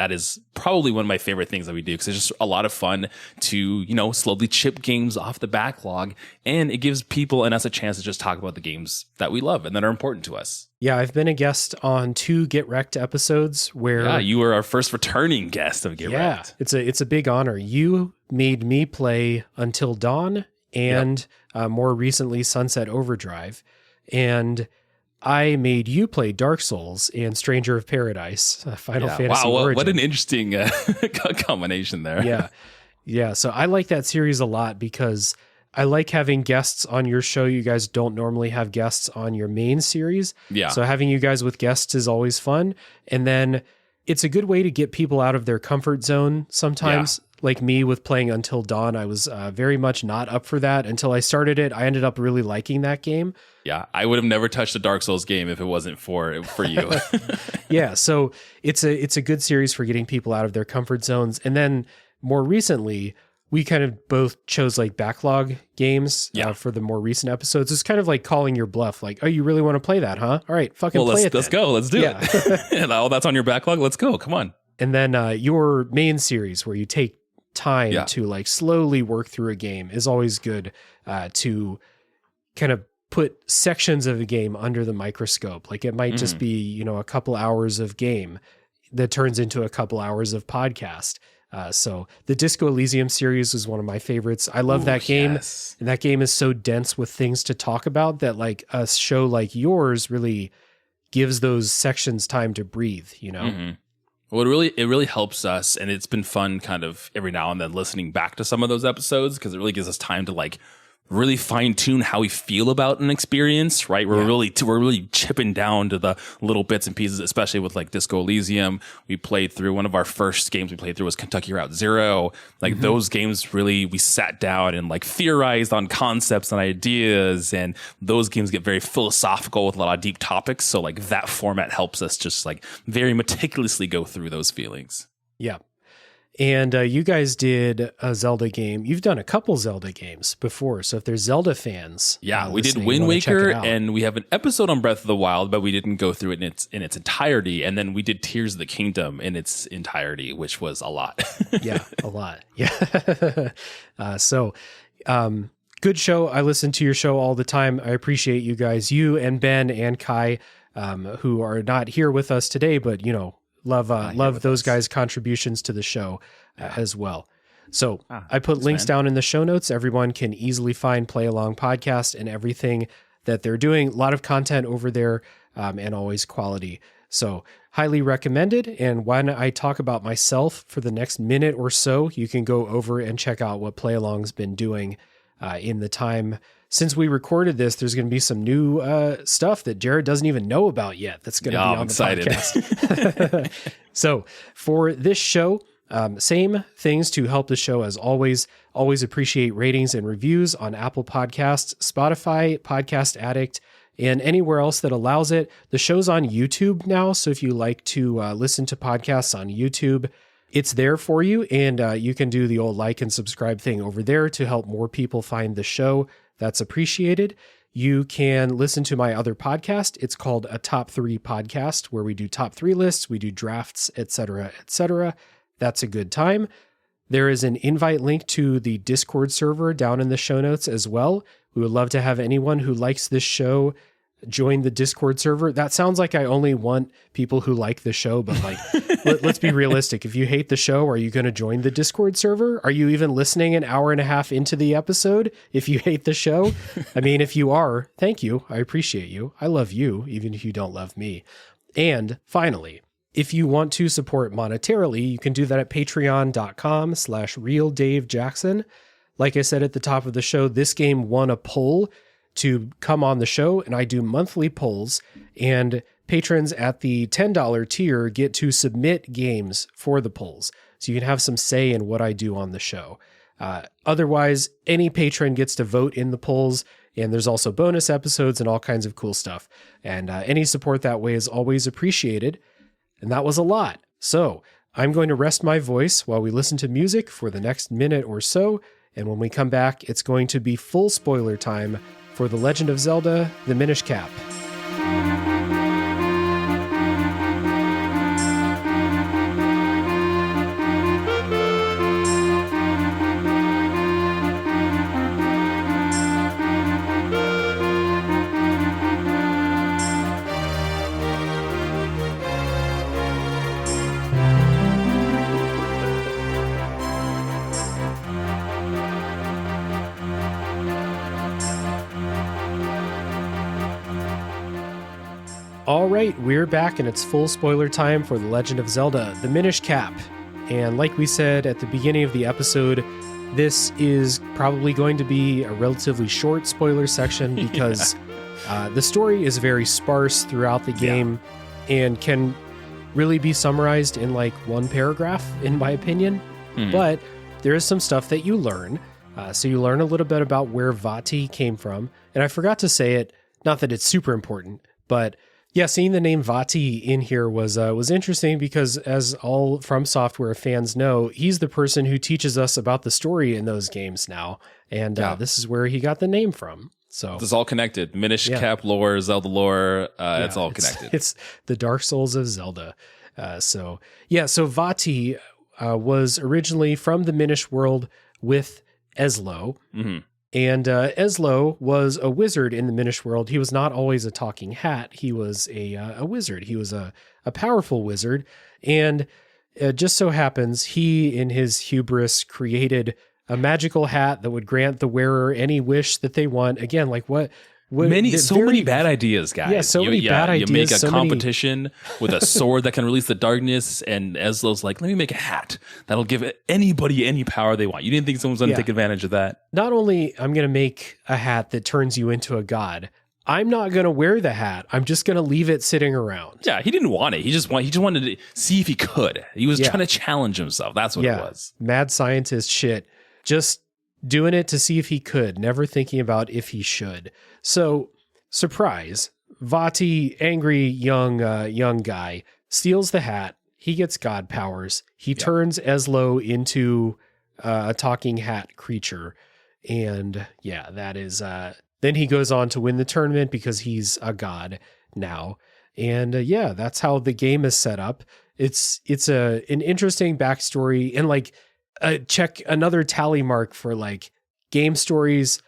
probably one of my favorite things that we do, because it's just a lot of fun to, slowly chip games off the backlog. And it gives people and us a chance to just talk about the games that we love and that are important to us. Yeah, I've been a guest on 2 Get Wrecked episodes where... Yeah, you were our first returning guest of Get Wrecked. It's a big honor. You made me play Until Dawn and more recently Sunset Overdrive. And I made you play Dark Souls and Stranger of Paradise, Final Fantasy Origin. What an interesting combination there. Yeah. So I like that series a lot because I like having guests on your show. You guys don't normally have guests on your main series. Yeah. So having you guys with guests is always fun. And then it's a good way to get people out of their comfort zone sometimes. Like me with playing Until Dawn, I was very much not up for that until I started it. I ended up really liking that game. Yeah, I would have never touched a Dark Souls game if it wasn't for you. Yeah, so it's a good series for getting people out of their comfort zones. And then more recently, we kind of both chose like backlog games for the more recent episodes. It's kind of like calling your bluff. Like, oh, you really want to play that, huh? All right, fucking play it. Let's go. Let's do it. And all that's on your backlog. Let's go. Come on. And then your main series where you take time to like slowly work through a game is always good to kind of put sections of a game under the microscope. Like it might just be, a couple hours of game that turns into a couple hours of podcast. So the Disco Elysium series is one of my favorites. I love that game. Yes. And that game is so dense with things to talk about that like a show like yours really gives those sections time to breathe, Well, it really helps us, and it's been fun kind of every now and then listening back to some of those episodes, because it really gives us time to like really fine tune how we feel about an experience, right? We're really chipping down to the little bits and pieces, especially with like Disco Elysium. We played through one of our first games we played through was Kentucky Route Zero. Like those games really, we sat down and like theorized on concepts and ideas, and those games get very philosophical with a lot of deep topics. So like that format helps us just like very meticulously go through those feelings. Yeah. And you guys did a Zelda game. You've done a couple Zelda games before. So if there's Zelda fans, we did Wind Waker, and we have an episode on Breath of the Wild, but we didn't go through it in its entirety. And then we did Tears of the Kingdom in its entirety, which was a lot. Yeah, a lot. Yeah. Good show. I listen to your show all the time. I appreciate you guys, you and Ben and Kai, who are not here with us today, but love those guys' contributions to the show as well. So I put links down in the show notes. Everyone can easily find Play Along Podcast and everything that they're doing. A lot of content over there and always quality. So highly recommended. And when I talk about myself for the next minute or so, you can go over and check out what Play Along's been doing in the time since we recorded this. There's going to be some new stuff that Jared doesn't even know about yet. That's going to be on the podcast. So for this show, same things to help the show as always. Always appreciate ratings and reviews on Apple Podcasts, Spotify, Podcast Addict, and anywhere else that allows it. The show's on YouTube now, so if you like to listen to podcasts on YouTube, it's there for you, and you can do the old like and subscribe thing over there to help more people find the show. That's appreciated. You can listen to my other podcast. It's called A Top 3 Podcast, where we do top 3 lists, we do drafts, etc., etc. That's a good time. There is an invite link to the Discord server down in the show notes as well. We would love to have anyone who likes this show join the Discord server. That sounds like I only want people who like the show, but like, let's be realistic. If you hate the show, are you going to join the Discord server? Are you even listening an hour and a half into the episode if you hate the show? I mean, if you are, thank you. I appreciate you. I love you, even if you don't love me. And finally, if you want to support monetarily, you can do that at patreon.com/realdavejackson. Like I said at the top of the show, this game won a poll to come on the show, and I do monthly polls, and patrons at the $10 tier get to submit games for the polls. So you can have some say in what I do on the show. Otherwise, any patron gets to vote in the polls, and there's also bonus episodes and all kinds of cool stuff. And any support that way is always appreciated. And that was a lot. So I'm going to rest my voice while we listen to music for the next minute or so. And when we come back, it's going to be full spoiler time for The Legend of Zelda, the Minish Cap. All right, we're back and it's full spoiler time for The Legend of Zelda, the Minish Cap. And like we said at the beginning of the episode, this is probably going to be a relatively short spoiler section because the story is very sparse throughout the game and can really be summarized in like one paragraph, in my opinion. But there is some stuff that you learn. So you learn a little bit about where Vaati came from. And I forgot to say it, not that it's super important, but yeah, seeing the name Vaati in here was interesting because, as all From Software fans know, he's the person who teaches us about the story in those games now, and this is where he got the name from. So it's all connected. Minish Cap lore, Zelda lore, it's all connected. It's the Dark Souls of Zelda. So Vaati was originally from the Minish world with Eslo. Mm-hmm. And Eslo was a wizard in the Minish world. He was not always a talking hat. He was a wizard. He was a powerful wizard. And it just so happens he, in his hubris, created a magical hat that would grant the wearer any wish that they want. Again, like what many bad ideas, guys. Yeah, so many bad ideas. You make a competition with a sword that can release the darkness, and Eslo's like, let me make a hat that'll give anybody any power they want. You didn't think someone's going to take advantage of that? Not only I'm going to make a hat that turns you into a god, I'm not going to wear the hat. I'm just going to leave it sitting around. Yeah, he didn't want it. He just wanted to see if he could. He was trying to challenge himself. That's what it was. Mad scientist shit. Just doing it to see if he could, never thinking about if he should. So, surprise, Vaati, angry young guy, steals the hat. He gets god powers. He turns Eslo into a talking hat creature. And that is... then he goes on to win the tournament because he's a god now. And that's how the game is set up. It's an interesting backstory, and like check another tally mark for like game stories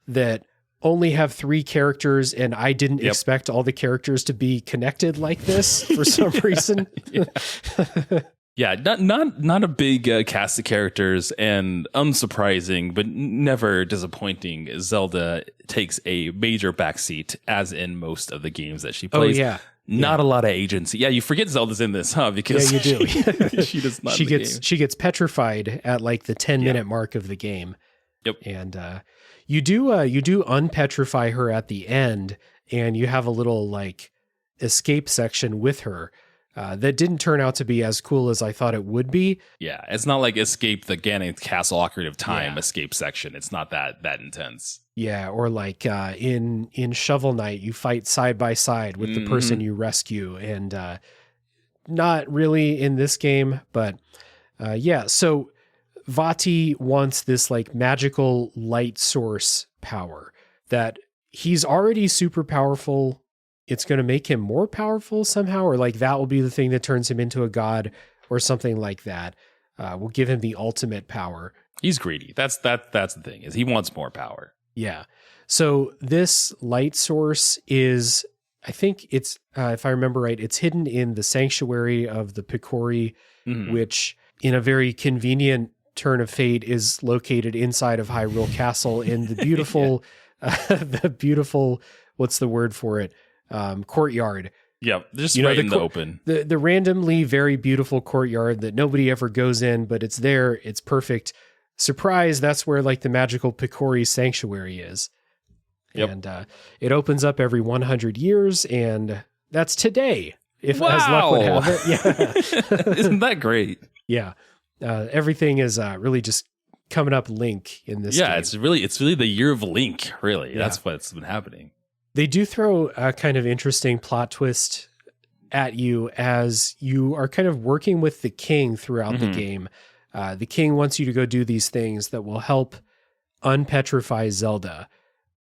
that only have 3 characters, and I didn't expect all the characters to be connected like this for some reason. Not a big cast of characters, and unsurprising, but never disappointing. Zelda takes a major backseat, as in most of the games that she plays. Not a lot of agency. Yeah, you forget Zelda's in this, huh? Because you do. She does not. She gets petrified at like the 10-minute mark of the game. Yep. And you do unpetrify her at the end, and you have a little like escape section with her. That didn't turn out to be as cool as I thought it would be. Yeah, it's not like Escape the Ganon Castle Ocarina of Time escape section. It's not that intense. Yeah, or like in Shovel Knight, you fight side by side with the person you rescue, and not really in this game, but so Vaati wants this like magical light source power that he's already super powerful. It's going to make him more powerful somehow, or like that will be the thing that turns him into a god or something like that. Will give him the ultimate power. He's greedy. That's the thing, is he wants more power. Yeah. So this light source is, I think it's, if I remember right, it's hidden in the sanctuary of the Picori, which in a very convenient turn of fate is located inside of Hyrule Castle in the beautiful, what's the word for it? Courtyard. Yeah, just right in the open. The randomly very beautiful courtyard that nobody ever goes in, but it's there. It's perfect. Surprise, that's where like the magical Picori sanctuary is. Yep. And it opens up every 100 years, and that's today, if as luck would have it. Yeah. Isn't that great? Yeah. Everything is really just coming up Link in this game. it's really the year of Link, really. That's what's been happening. They do throw a kind of interesting plot twist at you as you are kind of working with the king throughout the game. The king wants you to go do these things that will help unpetrify Zelda.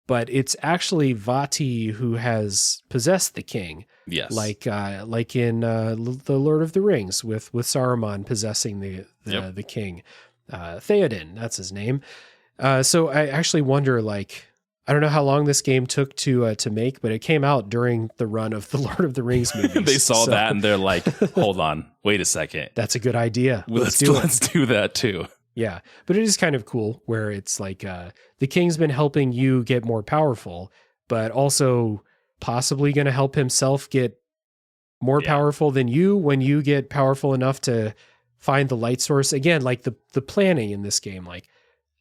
but it's actually Vaati who has possessed the king. Yes. Like in the Lord of the Rings with Saruman possessing the king. Theoden, that's his name. So I actually wonder, like, I don't know how long this game took to make, but it came out during the run of the Lord of the Rings movies. They saw that and they're like, hold on, wait a second. That's a good idea. Let's do that too. Yeah, but it is kind of cool where it's like the king's been helping you get more powerful, but also possibly going to help himself get more powerful than you when you get powerful enough to find the light source. Again, like the planning in this game, like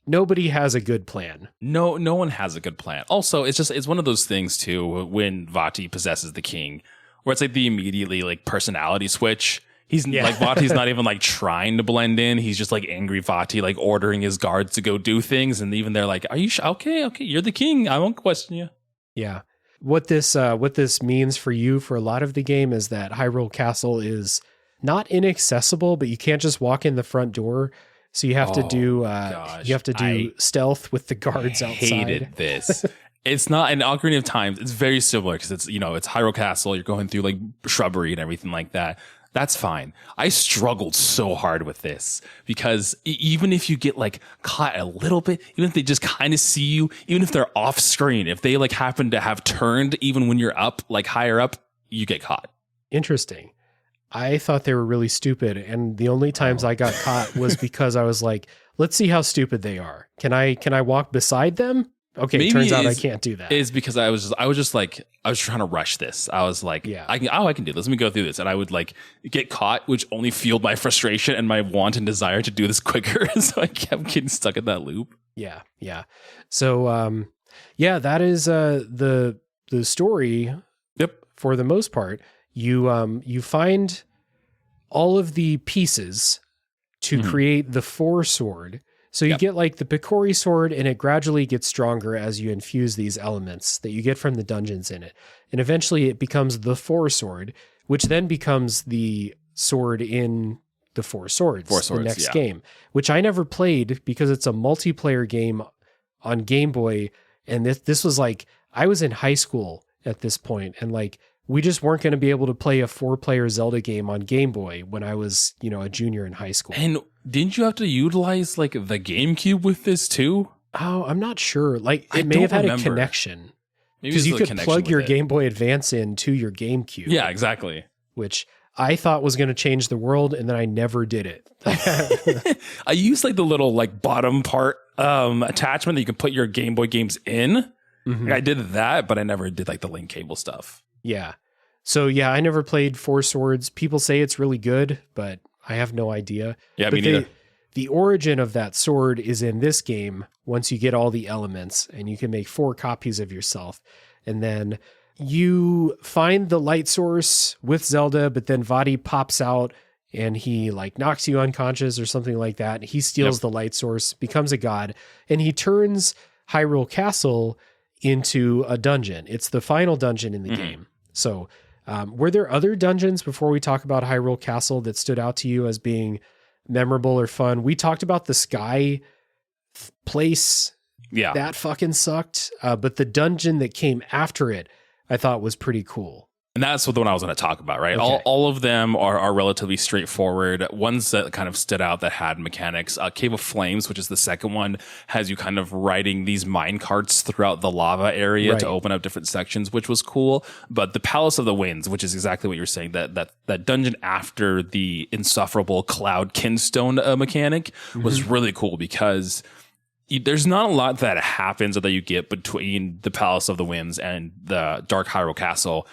nobody has a good plan. No one has a good plan. Also, it's one of those things too when Vaati possesses the king, where it's like the immediately like personality switch. He's like Vaati's not even like trying to blend in. He's just like angry Vaati, like ordering his guards to go do things, and even they're like, "Are you okay? You're the king. I won't question you." Yeah. What this means for you for a lot of the game is that Hyrule Castle is not inaccessible, but you can't just walk in the front door. So you have to do stealth with the guards outside. I hated this. It's not an Ocarina of Time. It's very similar because it's Hyrule Castle. You're going through like shrubbery and everything like that. That's fine. I struggled so hard with this because even if you get like caught a little bit, even if they just kind of see you, even if they're off screen, if they like happen to have turned, even when you're up, like higher up, you get caught. Interesting. I thought they were really stupid. And the only times I got caught was because I was like, let's see how stupid they are. Can I walk beside them? Okay, maybe turns out I can't do that. It's because I was trying to rush this. I was like, I can do this. Let me go through this. And I would like get caught, which only fueled my frustration and my want and desire to do this quicker. So I kept getting stuck in that loop. Yeah. Yeah. So, that is the story. Yep. For the most part, you find all of the pieces to create the four sword. So you get like the Picori sword, and it gradually gets stronger as you infuse these elements that you get from the dungeons in it. And eventually it becomes the four sword, which then becomes the sword in the Four Swords, the next game, which I never played because it's a multiplayer game on Game Boy. And this was like, I was in high school at this point, and like, we just weren't going to be able to play a 4-player Zelda game on Game Boy when I was, a junior in high school. And didn't you have to utilize like the GameCube with this too? Oh, I'm not sure. Like it may have had a connection. Because you could plug your Game Boy Advance into your GameCube. Yeah, exactly. Which I thought was going to change the world, and then I never did it. I used like the little like bottom part attachment that you can put your Game Boy games in. Mm-hmm. I did that, but I never did like the link cable stuff. Yeah. So I never played Four Swords. People say it's really good, but I have no idea. Yeah, me neither. The origin of that sword is in this game once you get all the elements, and you can make 4 copies of yourself. And then you find the light source with Zelda, but then Vaati pops out and he like knocks you unconscious or something like that. He steals the light source, becomes a god, and he turns Hyrule Castle into a dungeon. It's the final dungeon in the game. So were there other dungeons before we talk about Hyrule Castle that stood out to you as being memorable or fun? We talked about the sky place. Yeah. That fucking sucked. But the dungeon that came after it, I thought was pretty cool. And that's the one I was going to talk about, right? Okay. All of them are relatively straightforward. Ones that kind of stood out that had mechanics. Cave of Flames, which is the second one, has you kind of riding these mine carts throughout the lava area to open up different sections, which was cool. But the Palace of the Winds, which is exactly what you're saying, that dungeon after the insufferable Cloud Kinstone mechanic was really cool because there's not a lot that happens or that you get between the Palace of the Winds and the Dark Hyrule Castle.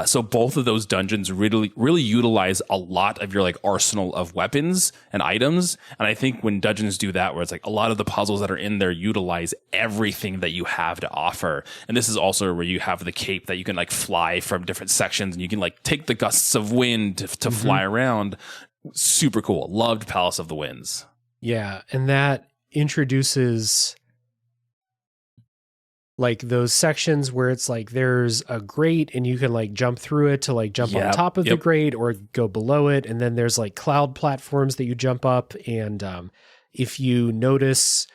So both of those dungeons really, really utilize a lot of your like arsenal of weapons and items. And I think when dungeons do that, where it's like a lot of the puzzles that are in there utilize everything that you have to offer. And this is also where you have the cape that you can like fly from different sections, and you can like take the gusts of wind to fly around. Super cool. Loved Palace of the Winds. Yeah. And that introduces like those sections where it's like there's a grate and you can like jump through it to like jump on top of the grate or go below it, and then there's like cloud platforms that you jump up, and if you notice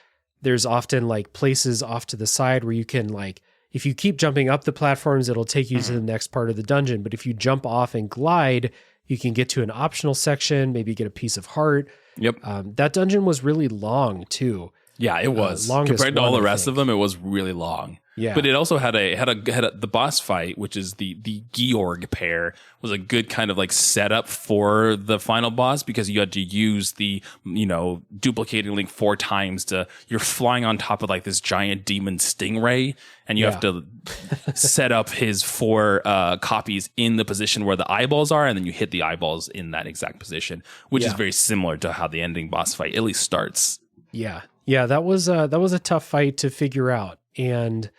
there's often like places off to the side where you can like, if you keep jumping up the platforms, it'll take you to the next part of the dungeon. But if you jump off and glide, you can get to an optional section, maybe get a piece of heart. Yep. That dungeon was really long too. Yeah, it was. Compared to all the rest of them, it was really long. Yeah. But it also had the boss fight, which is the Georg pair, was a good kind of like setup for the final boss, because you had to use the, duplicating link 4 times you're flying on top of like this giant demon stingray, and you have to set up his 4 copies in the position where the eyeballs are, and then you hit the eyeballs in that exact position, which is very similar to how the ending boss fight at least starts. Yeah. Yeah, that was a tough fight to figure out. And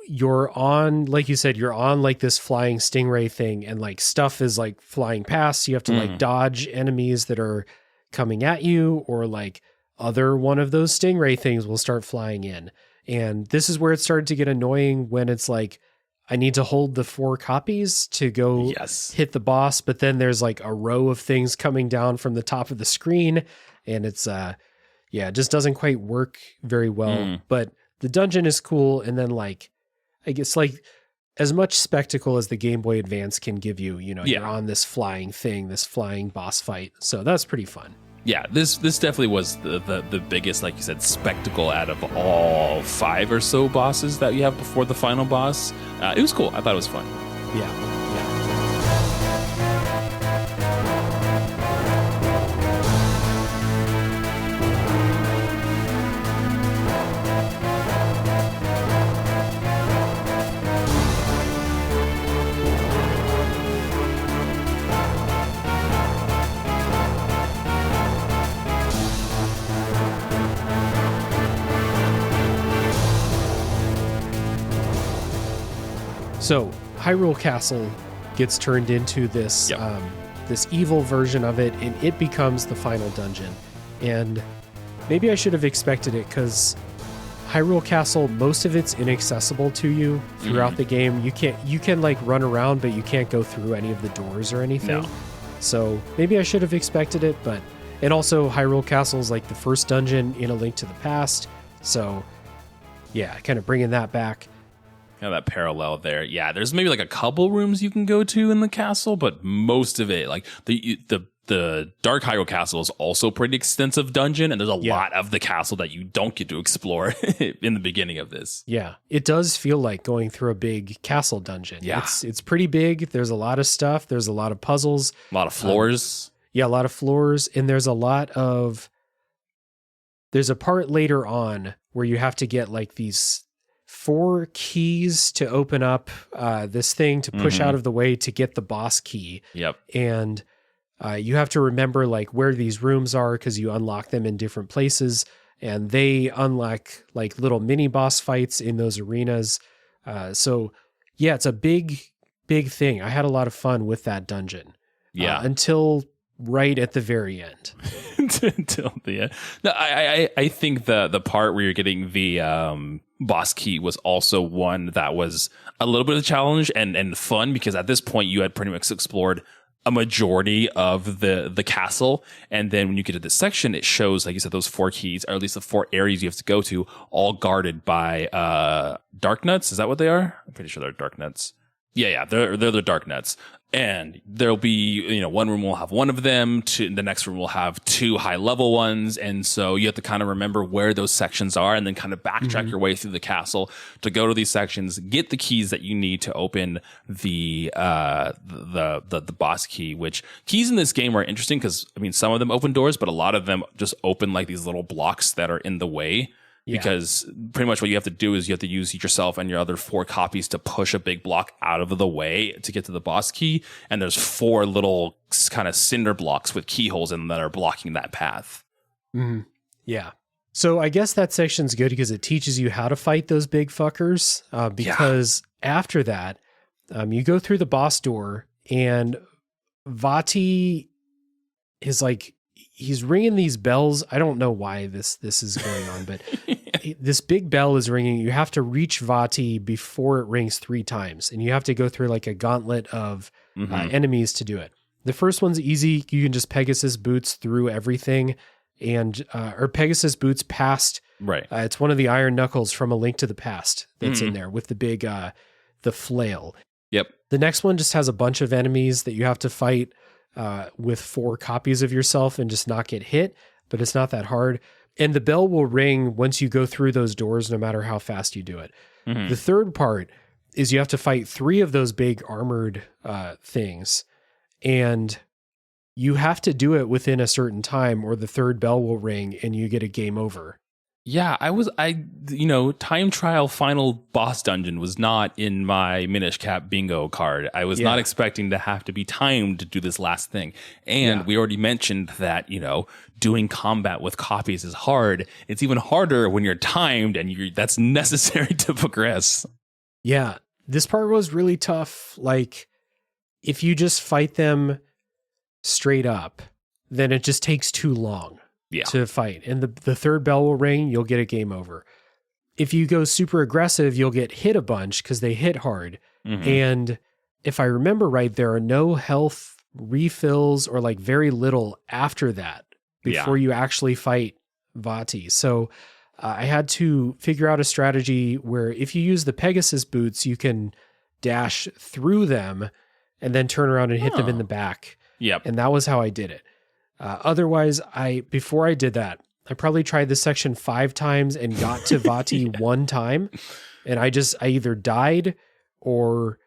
you're on, like you said, you're on like this flying stingray thing, and like stuff is like flying past. You have to like dodge enemies that are coming at you, or like other one of those stingray things will start flying in. And this is where it started to get annoying, when it's like, I need to hold the 4 copies to go hit the boss, but then there's like a row of things coming down from the top of the screen, and it's it just doesn't quite work very well. But the dungeon is cool, and then like, I guess like as much spectacle as the Game Boy Advance can give you, you're on this flying thing, this flying boss fight. So that's pretty fun. Yeah, this definitely was the biggest, like you said, spectacle out of all 5 or so bosses that you have before the final boss. It was cool. I thought it was fun. Yeah. So Hyrule Castle gets turned into this this evil version of it, and it becomes the final dungeon. And maybe I should have expected it, because Hyrule Castle, most of it's inaccessible to you throughout the game. You can like run around, but you can't go through any of the doors or anything. No. So maybe I should have expected it, and also Hyrule Castle is like the first dungeon in A Link to the Past. So yeah, kind of bringing that back. That parallel there. Yeah, there's maybe like a couple rooms you can go to in the castle, but most of it, like the Dark Hyrule Castle, is also a pretty extensive dungeon, and there's a lot of the castle that you don't get to explore in the beginning of this. Yeah, it does feel like going through a big castle dungeon. Yeah. It's pretty big. There's a lot of stuff. There's a lot of puzzles. A lot of floors. A lot of floors, and there's a part later on where you have to get like these 4 keys to open up this thing to push out of the way to get the boss key. Yep. And you have to remember like where these rooms are, because you unlock them in different places, and they unlock like little mini boss fights in those arenas. So yeah, it's a big thing. I had a lot of fun with that dungeon. Yeah. Until right at the very end. Until the end. No, I think the part where you're getting the boss key was also one that was a little bit of a challenge and fun, because at this point you had pretty much explored a majority of the castle, and then when you get to this section, it shows, like you said, those 4 keys, or at least the 4 areas you have to go to, all guarded by dark nuts. Is that what they are? I'm pretty sure they're dark nuts. Yeah, they're the dark nuts. And there'll be, one room will have one of them, the next room will have 2 high level ones. And so you have to kind of remember where those sections are, and then kind of backtrack your way through the castle to go to these sections, get the keys that you need to open the boss key, which keys in this game are interesting, because some of them open doors, but a lot of them just open like these little blocks that are in the way. Yeah. Because pretty much what you have to do is you have to use yourself and your other 4 copies to push a big block out of the way to get to the boss key. And there's 4 little kind of cinder blocks with keyholes in them that are blocking that path. Mm-hmm. Yeah. So I guess that section's good because it teaches you how to fight those big fuckers. Because after that, you go through the boss door, and Vaati is like, he's ringing these bells. I don't know why this is going on, but this big bell is ringing. You have to reach Vaati before it rings 3 times, and you have to go through like a gauntlet of enemies to do it. The first one's easy. You can just Pegasus boots through everything. and or Pegasus boots past. Right. It's one of the iron knuckles from A Link to the Past that's in there with the big the flail. Yep. The next one just has a bunch of enemies that you have to fight with 4 copies of yourself and just not get hit, but it's not that hard. And the bell will ring once you go through those doors, no matter how fast you do it. The third part is you have to fight 3 of those big armored things, and you have to do it within a certain time or the third bell will ring and you get a game over. Yeah, time trial final boss dungeon was not in my Minish Cap bingo card. I was not expecting to have to be timed to do this last thing. And we already mentioned that, doing combat with copies is hard. It's even harder when you're timed and that's necessary to progress. Yeah, this part was really tough. Like, if you just fight them straight up, then it just takes too long. To fight. And the third bell will ring, you'll get a game over. If you go super aggressive, you'll get hit a bunch because they hit hard. And if I remember right, there are no health refills or like very little after that before you actually fight Vaati. So I had to figure out a strategy where if you use the Pegasus boots, you can dash through them and then turn around and hit them in the back. Yep. And that was how I did it. Otherwise, before I did that, I probably tried this section 5 times and got to Vaati 1 time. And I either died or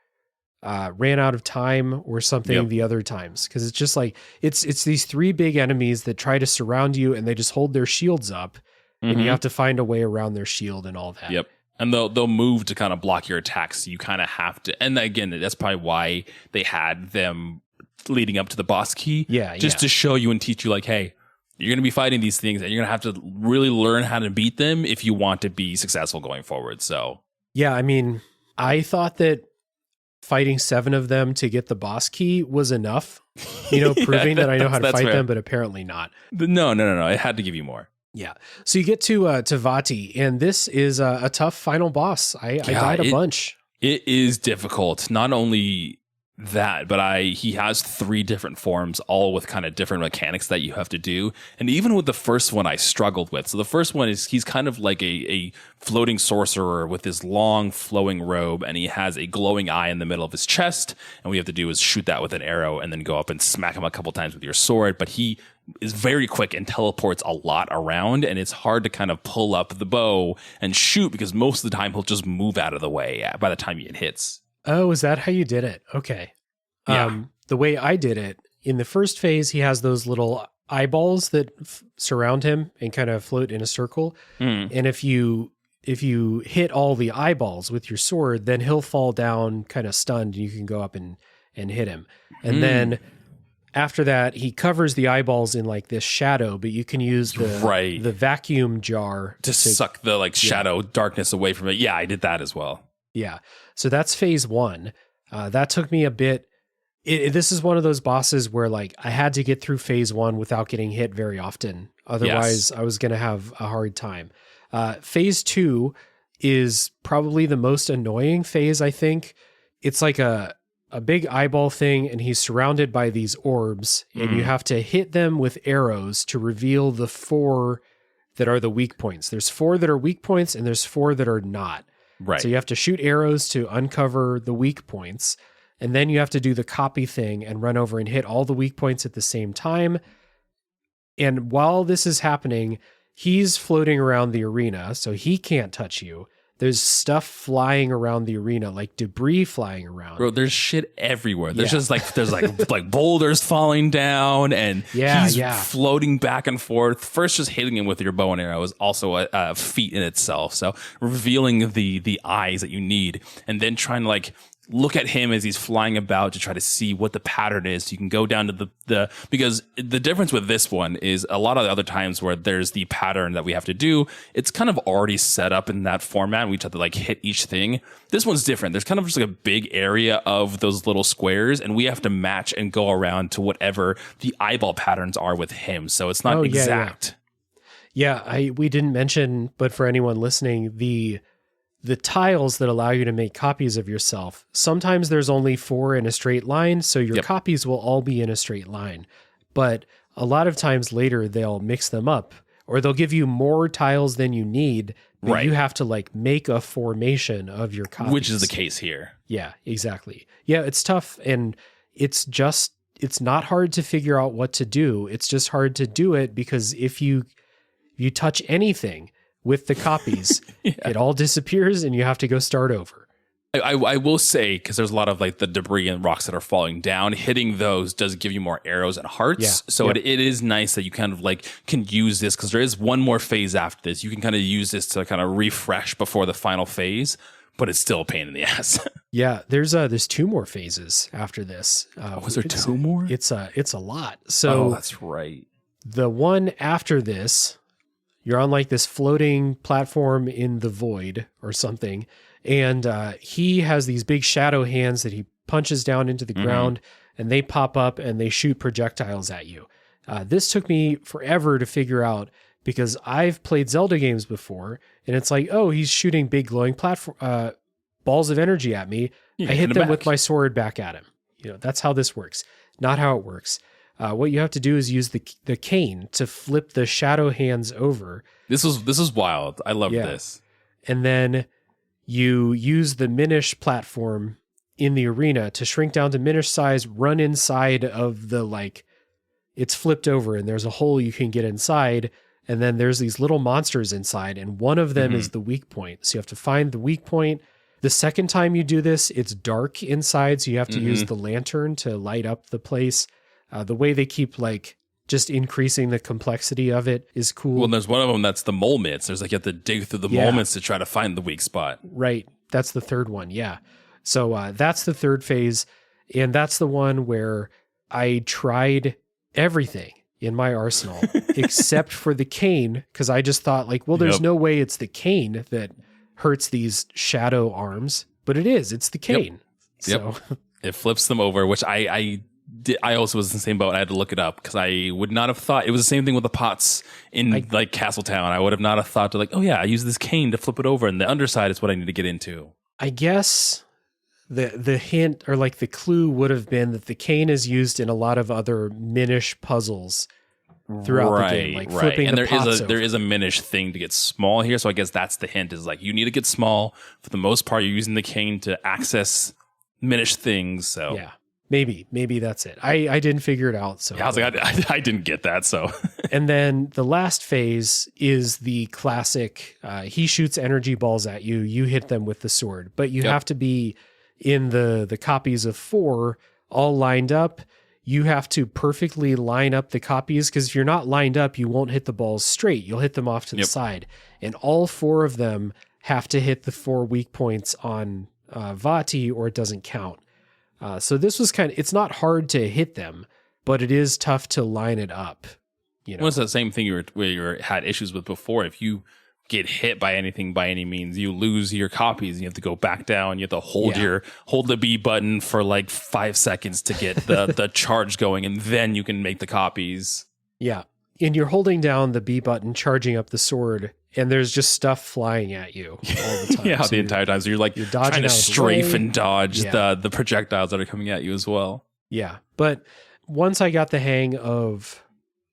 ran out of time or something the other times. Because it's just like, it's these 3 big enemies that try to surround you and they just hold their shields up. And you have to find a way around their shield and all that. Yep. And they'll move to kind of block your attacks. So you kind of have to. And again, that's probably why they had them leading up to the boss key. Just to show you and teach you, like, hey, you're going to be fighting these things and you're going to have to really learn how to beat them if you want to be successful going forward. So, yeah, I mean, I thought that fighting 7 of them to get the boss key was enough, proving that I know how to fight them, but apparently not. No. It had to give you more. Yeah. So you get to Vaati, and this is a tough final boss. I died a bunch. It is difficult. Not only that, but he has 3 different forms, all with kind of different mechanics that you have to do. And even with the first one, I struggled with. So the first one is he's kind of like a floating sorcerer with this long flowing robe, and he has a glowing eye in the middle of his chest. And what you have to do is shoot that with an arrow and then go up and smack him a couple times with your sword. But he is very quick and teleports a lot around, and it's hard to kind of pull up the bow and shoot because most of the time he'll just move out of the way by the time it hits. Oh, is that how you did it? Okay. Yeah. The way I did it, in the first phase, he has those little eyeballs that surround him and kind of float in a circle. And if you hit all the eyeballs with your sword, then he'll fall down kind of stunned and you can go up and hit him. And then after that, he covers the eyeballs in like this shadow, but you can use the vacuum jar to suck the shadow darkness away from it. Yeah, I did that as well. Yeah. So that's phase 1. That took me a bit. This is one of those bosses where I had to get through phase 1 without getting hit very often. Otherwise, I was going to have a hard time. Phase 2 is probably the most annoying phase, I think. It's like a big eyeball thing, and he's surrounded by these orbs, and you have to hit them with arrows to reveal the 4 that are the weak points. There's 4 that are weak points, and there's 4 that are not. Right. So you have to shoot arrows to uncover the weak points, and then you have to do the copy thing and run over and hit all the weak points at the same time. And while this is happening, he's floating around the arena, so he can't touch you. There's stuff flying around the arena, like debris flying around. Bro, there's shit everywhere. There's just there's boulders falling down, and he's floating back and forth. First, just hitting him with your bow and arrow is also a feat in itself. So revealing the eyes that you need, and then trying to look at him as he's flying about to try to see what the pattern is. So you can go down to because the difference with this one is a lot of the other times where there's the pattern that we have to do, it's kind of already set up in that format. We just have to hit each thing. This one's different. There's kind of just a big area of those little squares, and we have to match and go around to whatever the eyeball patterns are with him. So it's not exact. Yeah, we didn't mention, but for anyone listening, the tiles that allow you to make copies of yourself, sometimes there's only 4 in a straight line, so your copies will all be in a straight line. But a lot of times later they'll mix them up, or they'll give you more tiles than you need, but you have to like make a formation of your copies. Which is the case here. Yeah, exactly. Yeah, it's tough, and it's not hard to figure out what to do. It's just hard to do it because if you touch anything with the copies, it all disappears and you have to go start over. I will say, because there's a lot of like the debris and rocks that are falling down, hitting those does give you more arrows and hearts. Yeah. So it is nice that you kind of like can use this, because there is one more phase after this. You can kind of use this to kind of refresh before the final phase, but it's still a pain in the ass. Yeah, there's 2 more phases after this. Was there 2 more? It's a lot. So that's right. The one after this, you're on like this floating platform in the void or something. And he has these big shadow hands that he punches down into the ground, and they pop up and they shoot projectiles at you. This took me forever to figure out, because I've played Zelda games before, and it's like, oh, he's shooting big glowing balls of energy at me. I hit them with my sword back at him. That's how this works. Not how it works. What you have to do is use the cane to flip the shadow hands over. This is wild. I love this. And then you use the Minish platform in the arena to shrink down to Minish size, run inside of the, like, it's flipped over and there's a hole you can get inside. And then there's these little monsters inside, and one of them is the weak point. So you have to find the weak point. The second time you do this, it's dark inside. So you have to use the lantern to light up the place. The way they keep like just increasing the complexity of it is cool. Well, and there's one of them that's the mole mitts. There's like you have to dig through the mole mitts to try to find the weak spot. Right. That's the third one. Yeah. So that's the third phase. And that's the one where I tried everything in my arsenal except for the cane, because I just thought like, well, there's no way it's the cane that hurts these shadow arms, but it is. It's the cane. So it flips them over, which I also was in the same boat. I had to look it up because I would not have thought. It was the same thing with the pots in like Castletown. I would have not have thought to like, oh yeah, I use this cane to flip it over, and the underside is what I need to get into. I guess the hint or like the clue would have been that the cane is used in a lot of other Minish puzzles throughout the game, like flipping and the pots over. There is a Minish thing to get small here, so I guess that's the hint, is like you need to get small. For the most part, you're using the cane to access Minish things. So yeah. Maybe that's it. I didn't figure it out. So I was like, I didn't get that. So, and then the last phase is the classic. He shoots energy balls at you. You hit them with the sword, but you have to be in the copies of 4 all lined up. You have to perfectly line up the copies, because if you're not lined up, you won't hit the balls straight. You'll hit them off to the side, and all 4 of them have to hit the 4 weak points on Vaati, or it doesn't count. So this was it's not hard to hit them, but it is tough to line it up. Well, it's the same thing you had issues with before. If you get hit by anything by any means, you lose your copies. You have to go back down. You have to hold the B button for like 5 seconds to get the charge going, and then you can make the copies. Yeah. And you're holding down the B button, charging up the sword, and there's just stuff flying at you all the time. The entire time. So you're trying to strafe and dodge the projectiles that are coming at you as well. Yeah. But once I got the hang of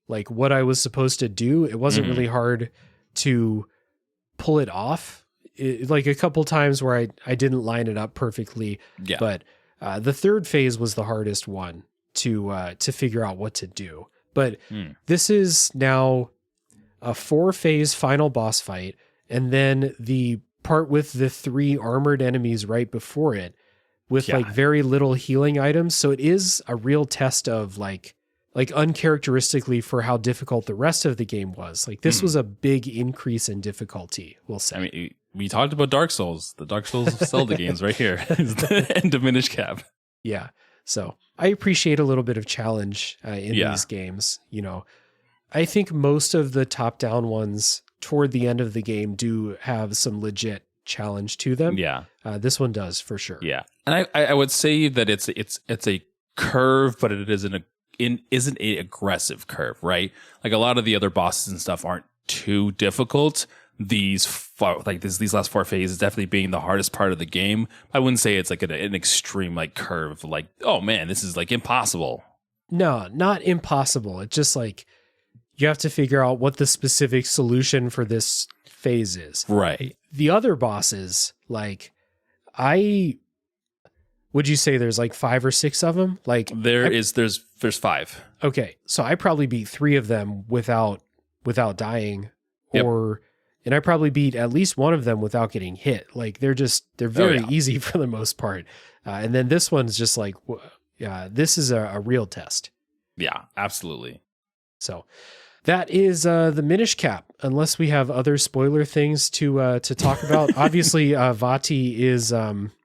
like what I was supposed to do, it wasn't really hard to pull it off. Like a couple times where I didn't line it up perfectly. Yeah. But the third phase was the hardest one to figure out what to do. But this is now a 4-phase final boss fight, and then the part with the 3 armored enemies right before it with like very little healing items. So it is a real test of like uncharacteristically for how difficult the rest of the game was. Like this was a big increase in difficulty, we'll say. I mean, we talked about Dark Souls. The Dark Souls of Zelda games right here is the end of Minish Cap. Yeah. So I appreciate a little bit of challenge in these games. I think most of the top-down ones toward the end of the game do have some legit challenge to them. Yeah. This one does for sure. Yeah. And I would say that it's a curve, but it isn't a aggressive curve, right? Like a lot of the other bosses and stuff aren't too difficult. These last 4 phases definitely being the hardest part of the game. I wouldn't say it's like an extreme like curve, like, oh man, this is like impossible. No, not impossible. It's just like you have to figure out what the specific solution for this phase is. Right. The other bosses, like would you say there's like 5 or 6 of them? Like there's 5. Okay, so I probably beat 3 of them without dying, and I probably beat at least one of them without getting hit. Like they're very easy for the most part. And then this one's just like, this is a real test. Yeah, absolutely. So that is the Minish Cap. Unless we have other spoiler things to talk about. Obviously, Vaati is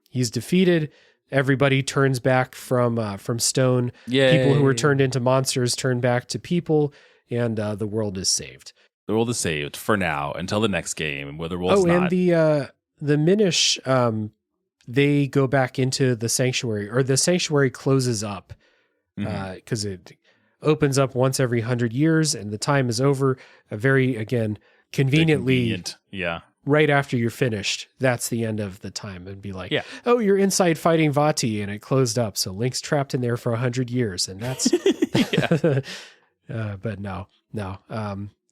he's defeated. Everybody turns back from stone. Yay. People who were turned into monsters turn back to people, and the world is saved. The world is saved for now until the next game, where the world's not. And the Minish, they go back into the sanctuary, or the sanctuary closes up because it opens up once every 100 years, and the time is over. Conveniently, right after you're finished, that's the end of the time. And be like, oh, you're inside fighting Vaati, and it closed up. So Link's trapped in there for 100 years, and that's. But no.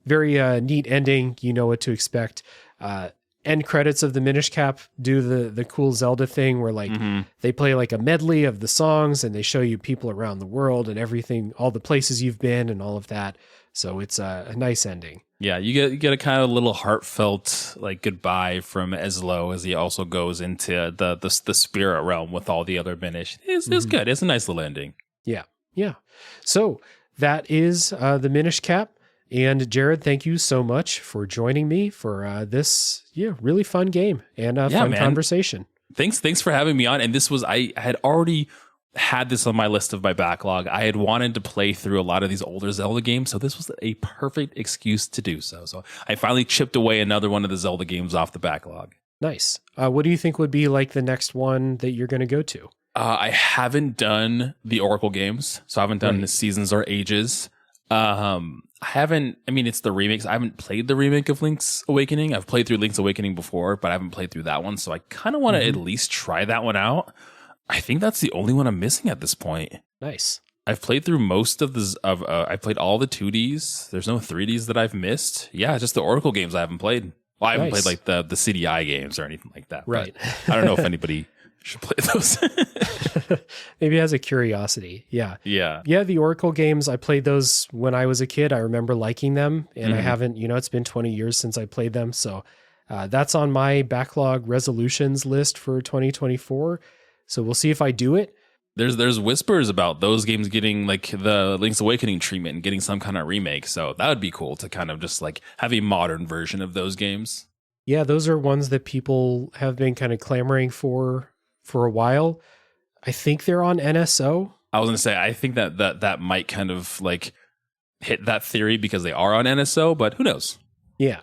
Very neat ending. You know what to expect. End credits of the Minish Cap do the cool Zelda thing where like they play like a medley of the songs, and they show you people around the world and everything, all the places you've been and all of that. So it's a nice ending. Yeah, you get a kind of little heartfelt like goodbye from Eslo as he also goes into the spirit realm with all the other Minish. It's good. It's a nice little ending. Yeah. So that is the Minish Cap. And Jared, thank you so much for joining me for this really fun game and fun conversation. Thanks for having me on. And this was I had already had this on my list of my backlog. I had wanted to play through a lot of these older Zelda games, so this was a perfect excuse to do so. So I finally chipped away another one of the Zelda games off the backlog. Nice. What do you think would be like the next one that you're going to go to? I haven't done the Oracle games, so I haven't done the Seasons or Ages. It's the remakes. I haven't played the remake of Link's Awakening. I've played through Link's Awakening before, but I haven't played through that one. So I kind of want to at least try that one out. I think that's the only one I'm missing at this point. Nice. I've played through most of I played all the 2Ds. There's no 3Ds that I've missed. Yeah, just the Oracle games I haven't played. Well, I haven't played like the CDI games or anything like that. Right. I don't know if anybody should play those. Maybe as a curiosity. Yeah. The Oracle games, I played those when I was a kid. I remember liking them, and I haven't, it's been 20 years since I played them. So that's on my backlog resolutions list for 2024. So we'll see if I do it. There's whispers about those games getting like the Link's Awakening treatment and getting some kind of remake. So that would be cool to kind of just like have a modern version of those games. Yeah, those are ones that people have been kind of clamoring for a while. I think they're on NSO. I was going to say, I think that might kind of like hit that theory because they are on NSO, but who knows? Yeah.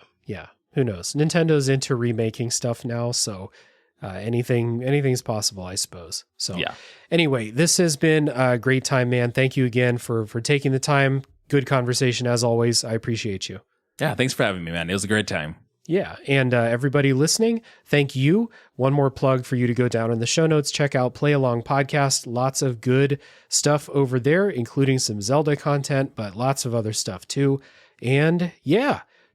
Who knows? Nintendo's into remaking stuff now, so anything's possible, I suppose. So anyway, this has been a great time, man. Thank you again for taking the time. Good conversation as always. I appreciate you. Yeah, thanks for having me, man. It was a great time. Yeah, and everybody listening, thank you. One more plug for you to go down in the show notes. Check out Play Along Podcast. Lots of good stuff over there, including some Zelda content, but lots of other stuff too. And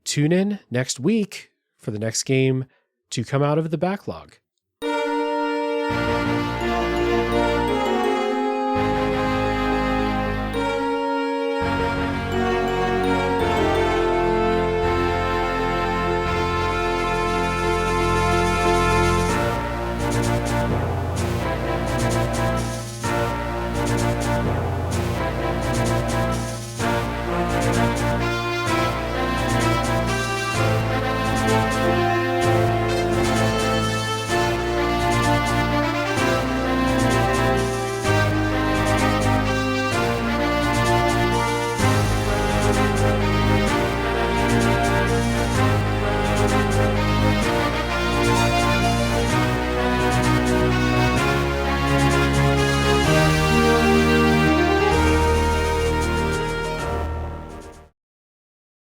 tune in next week for the next game to come out of the backlog.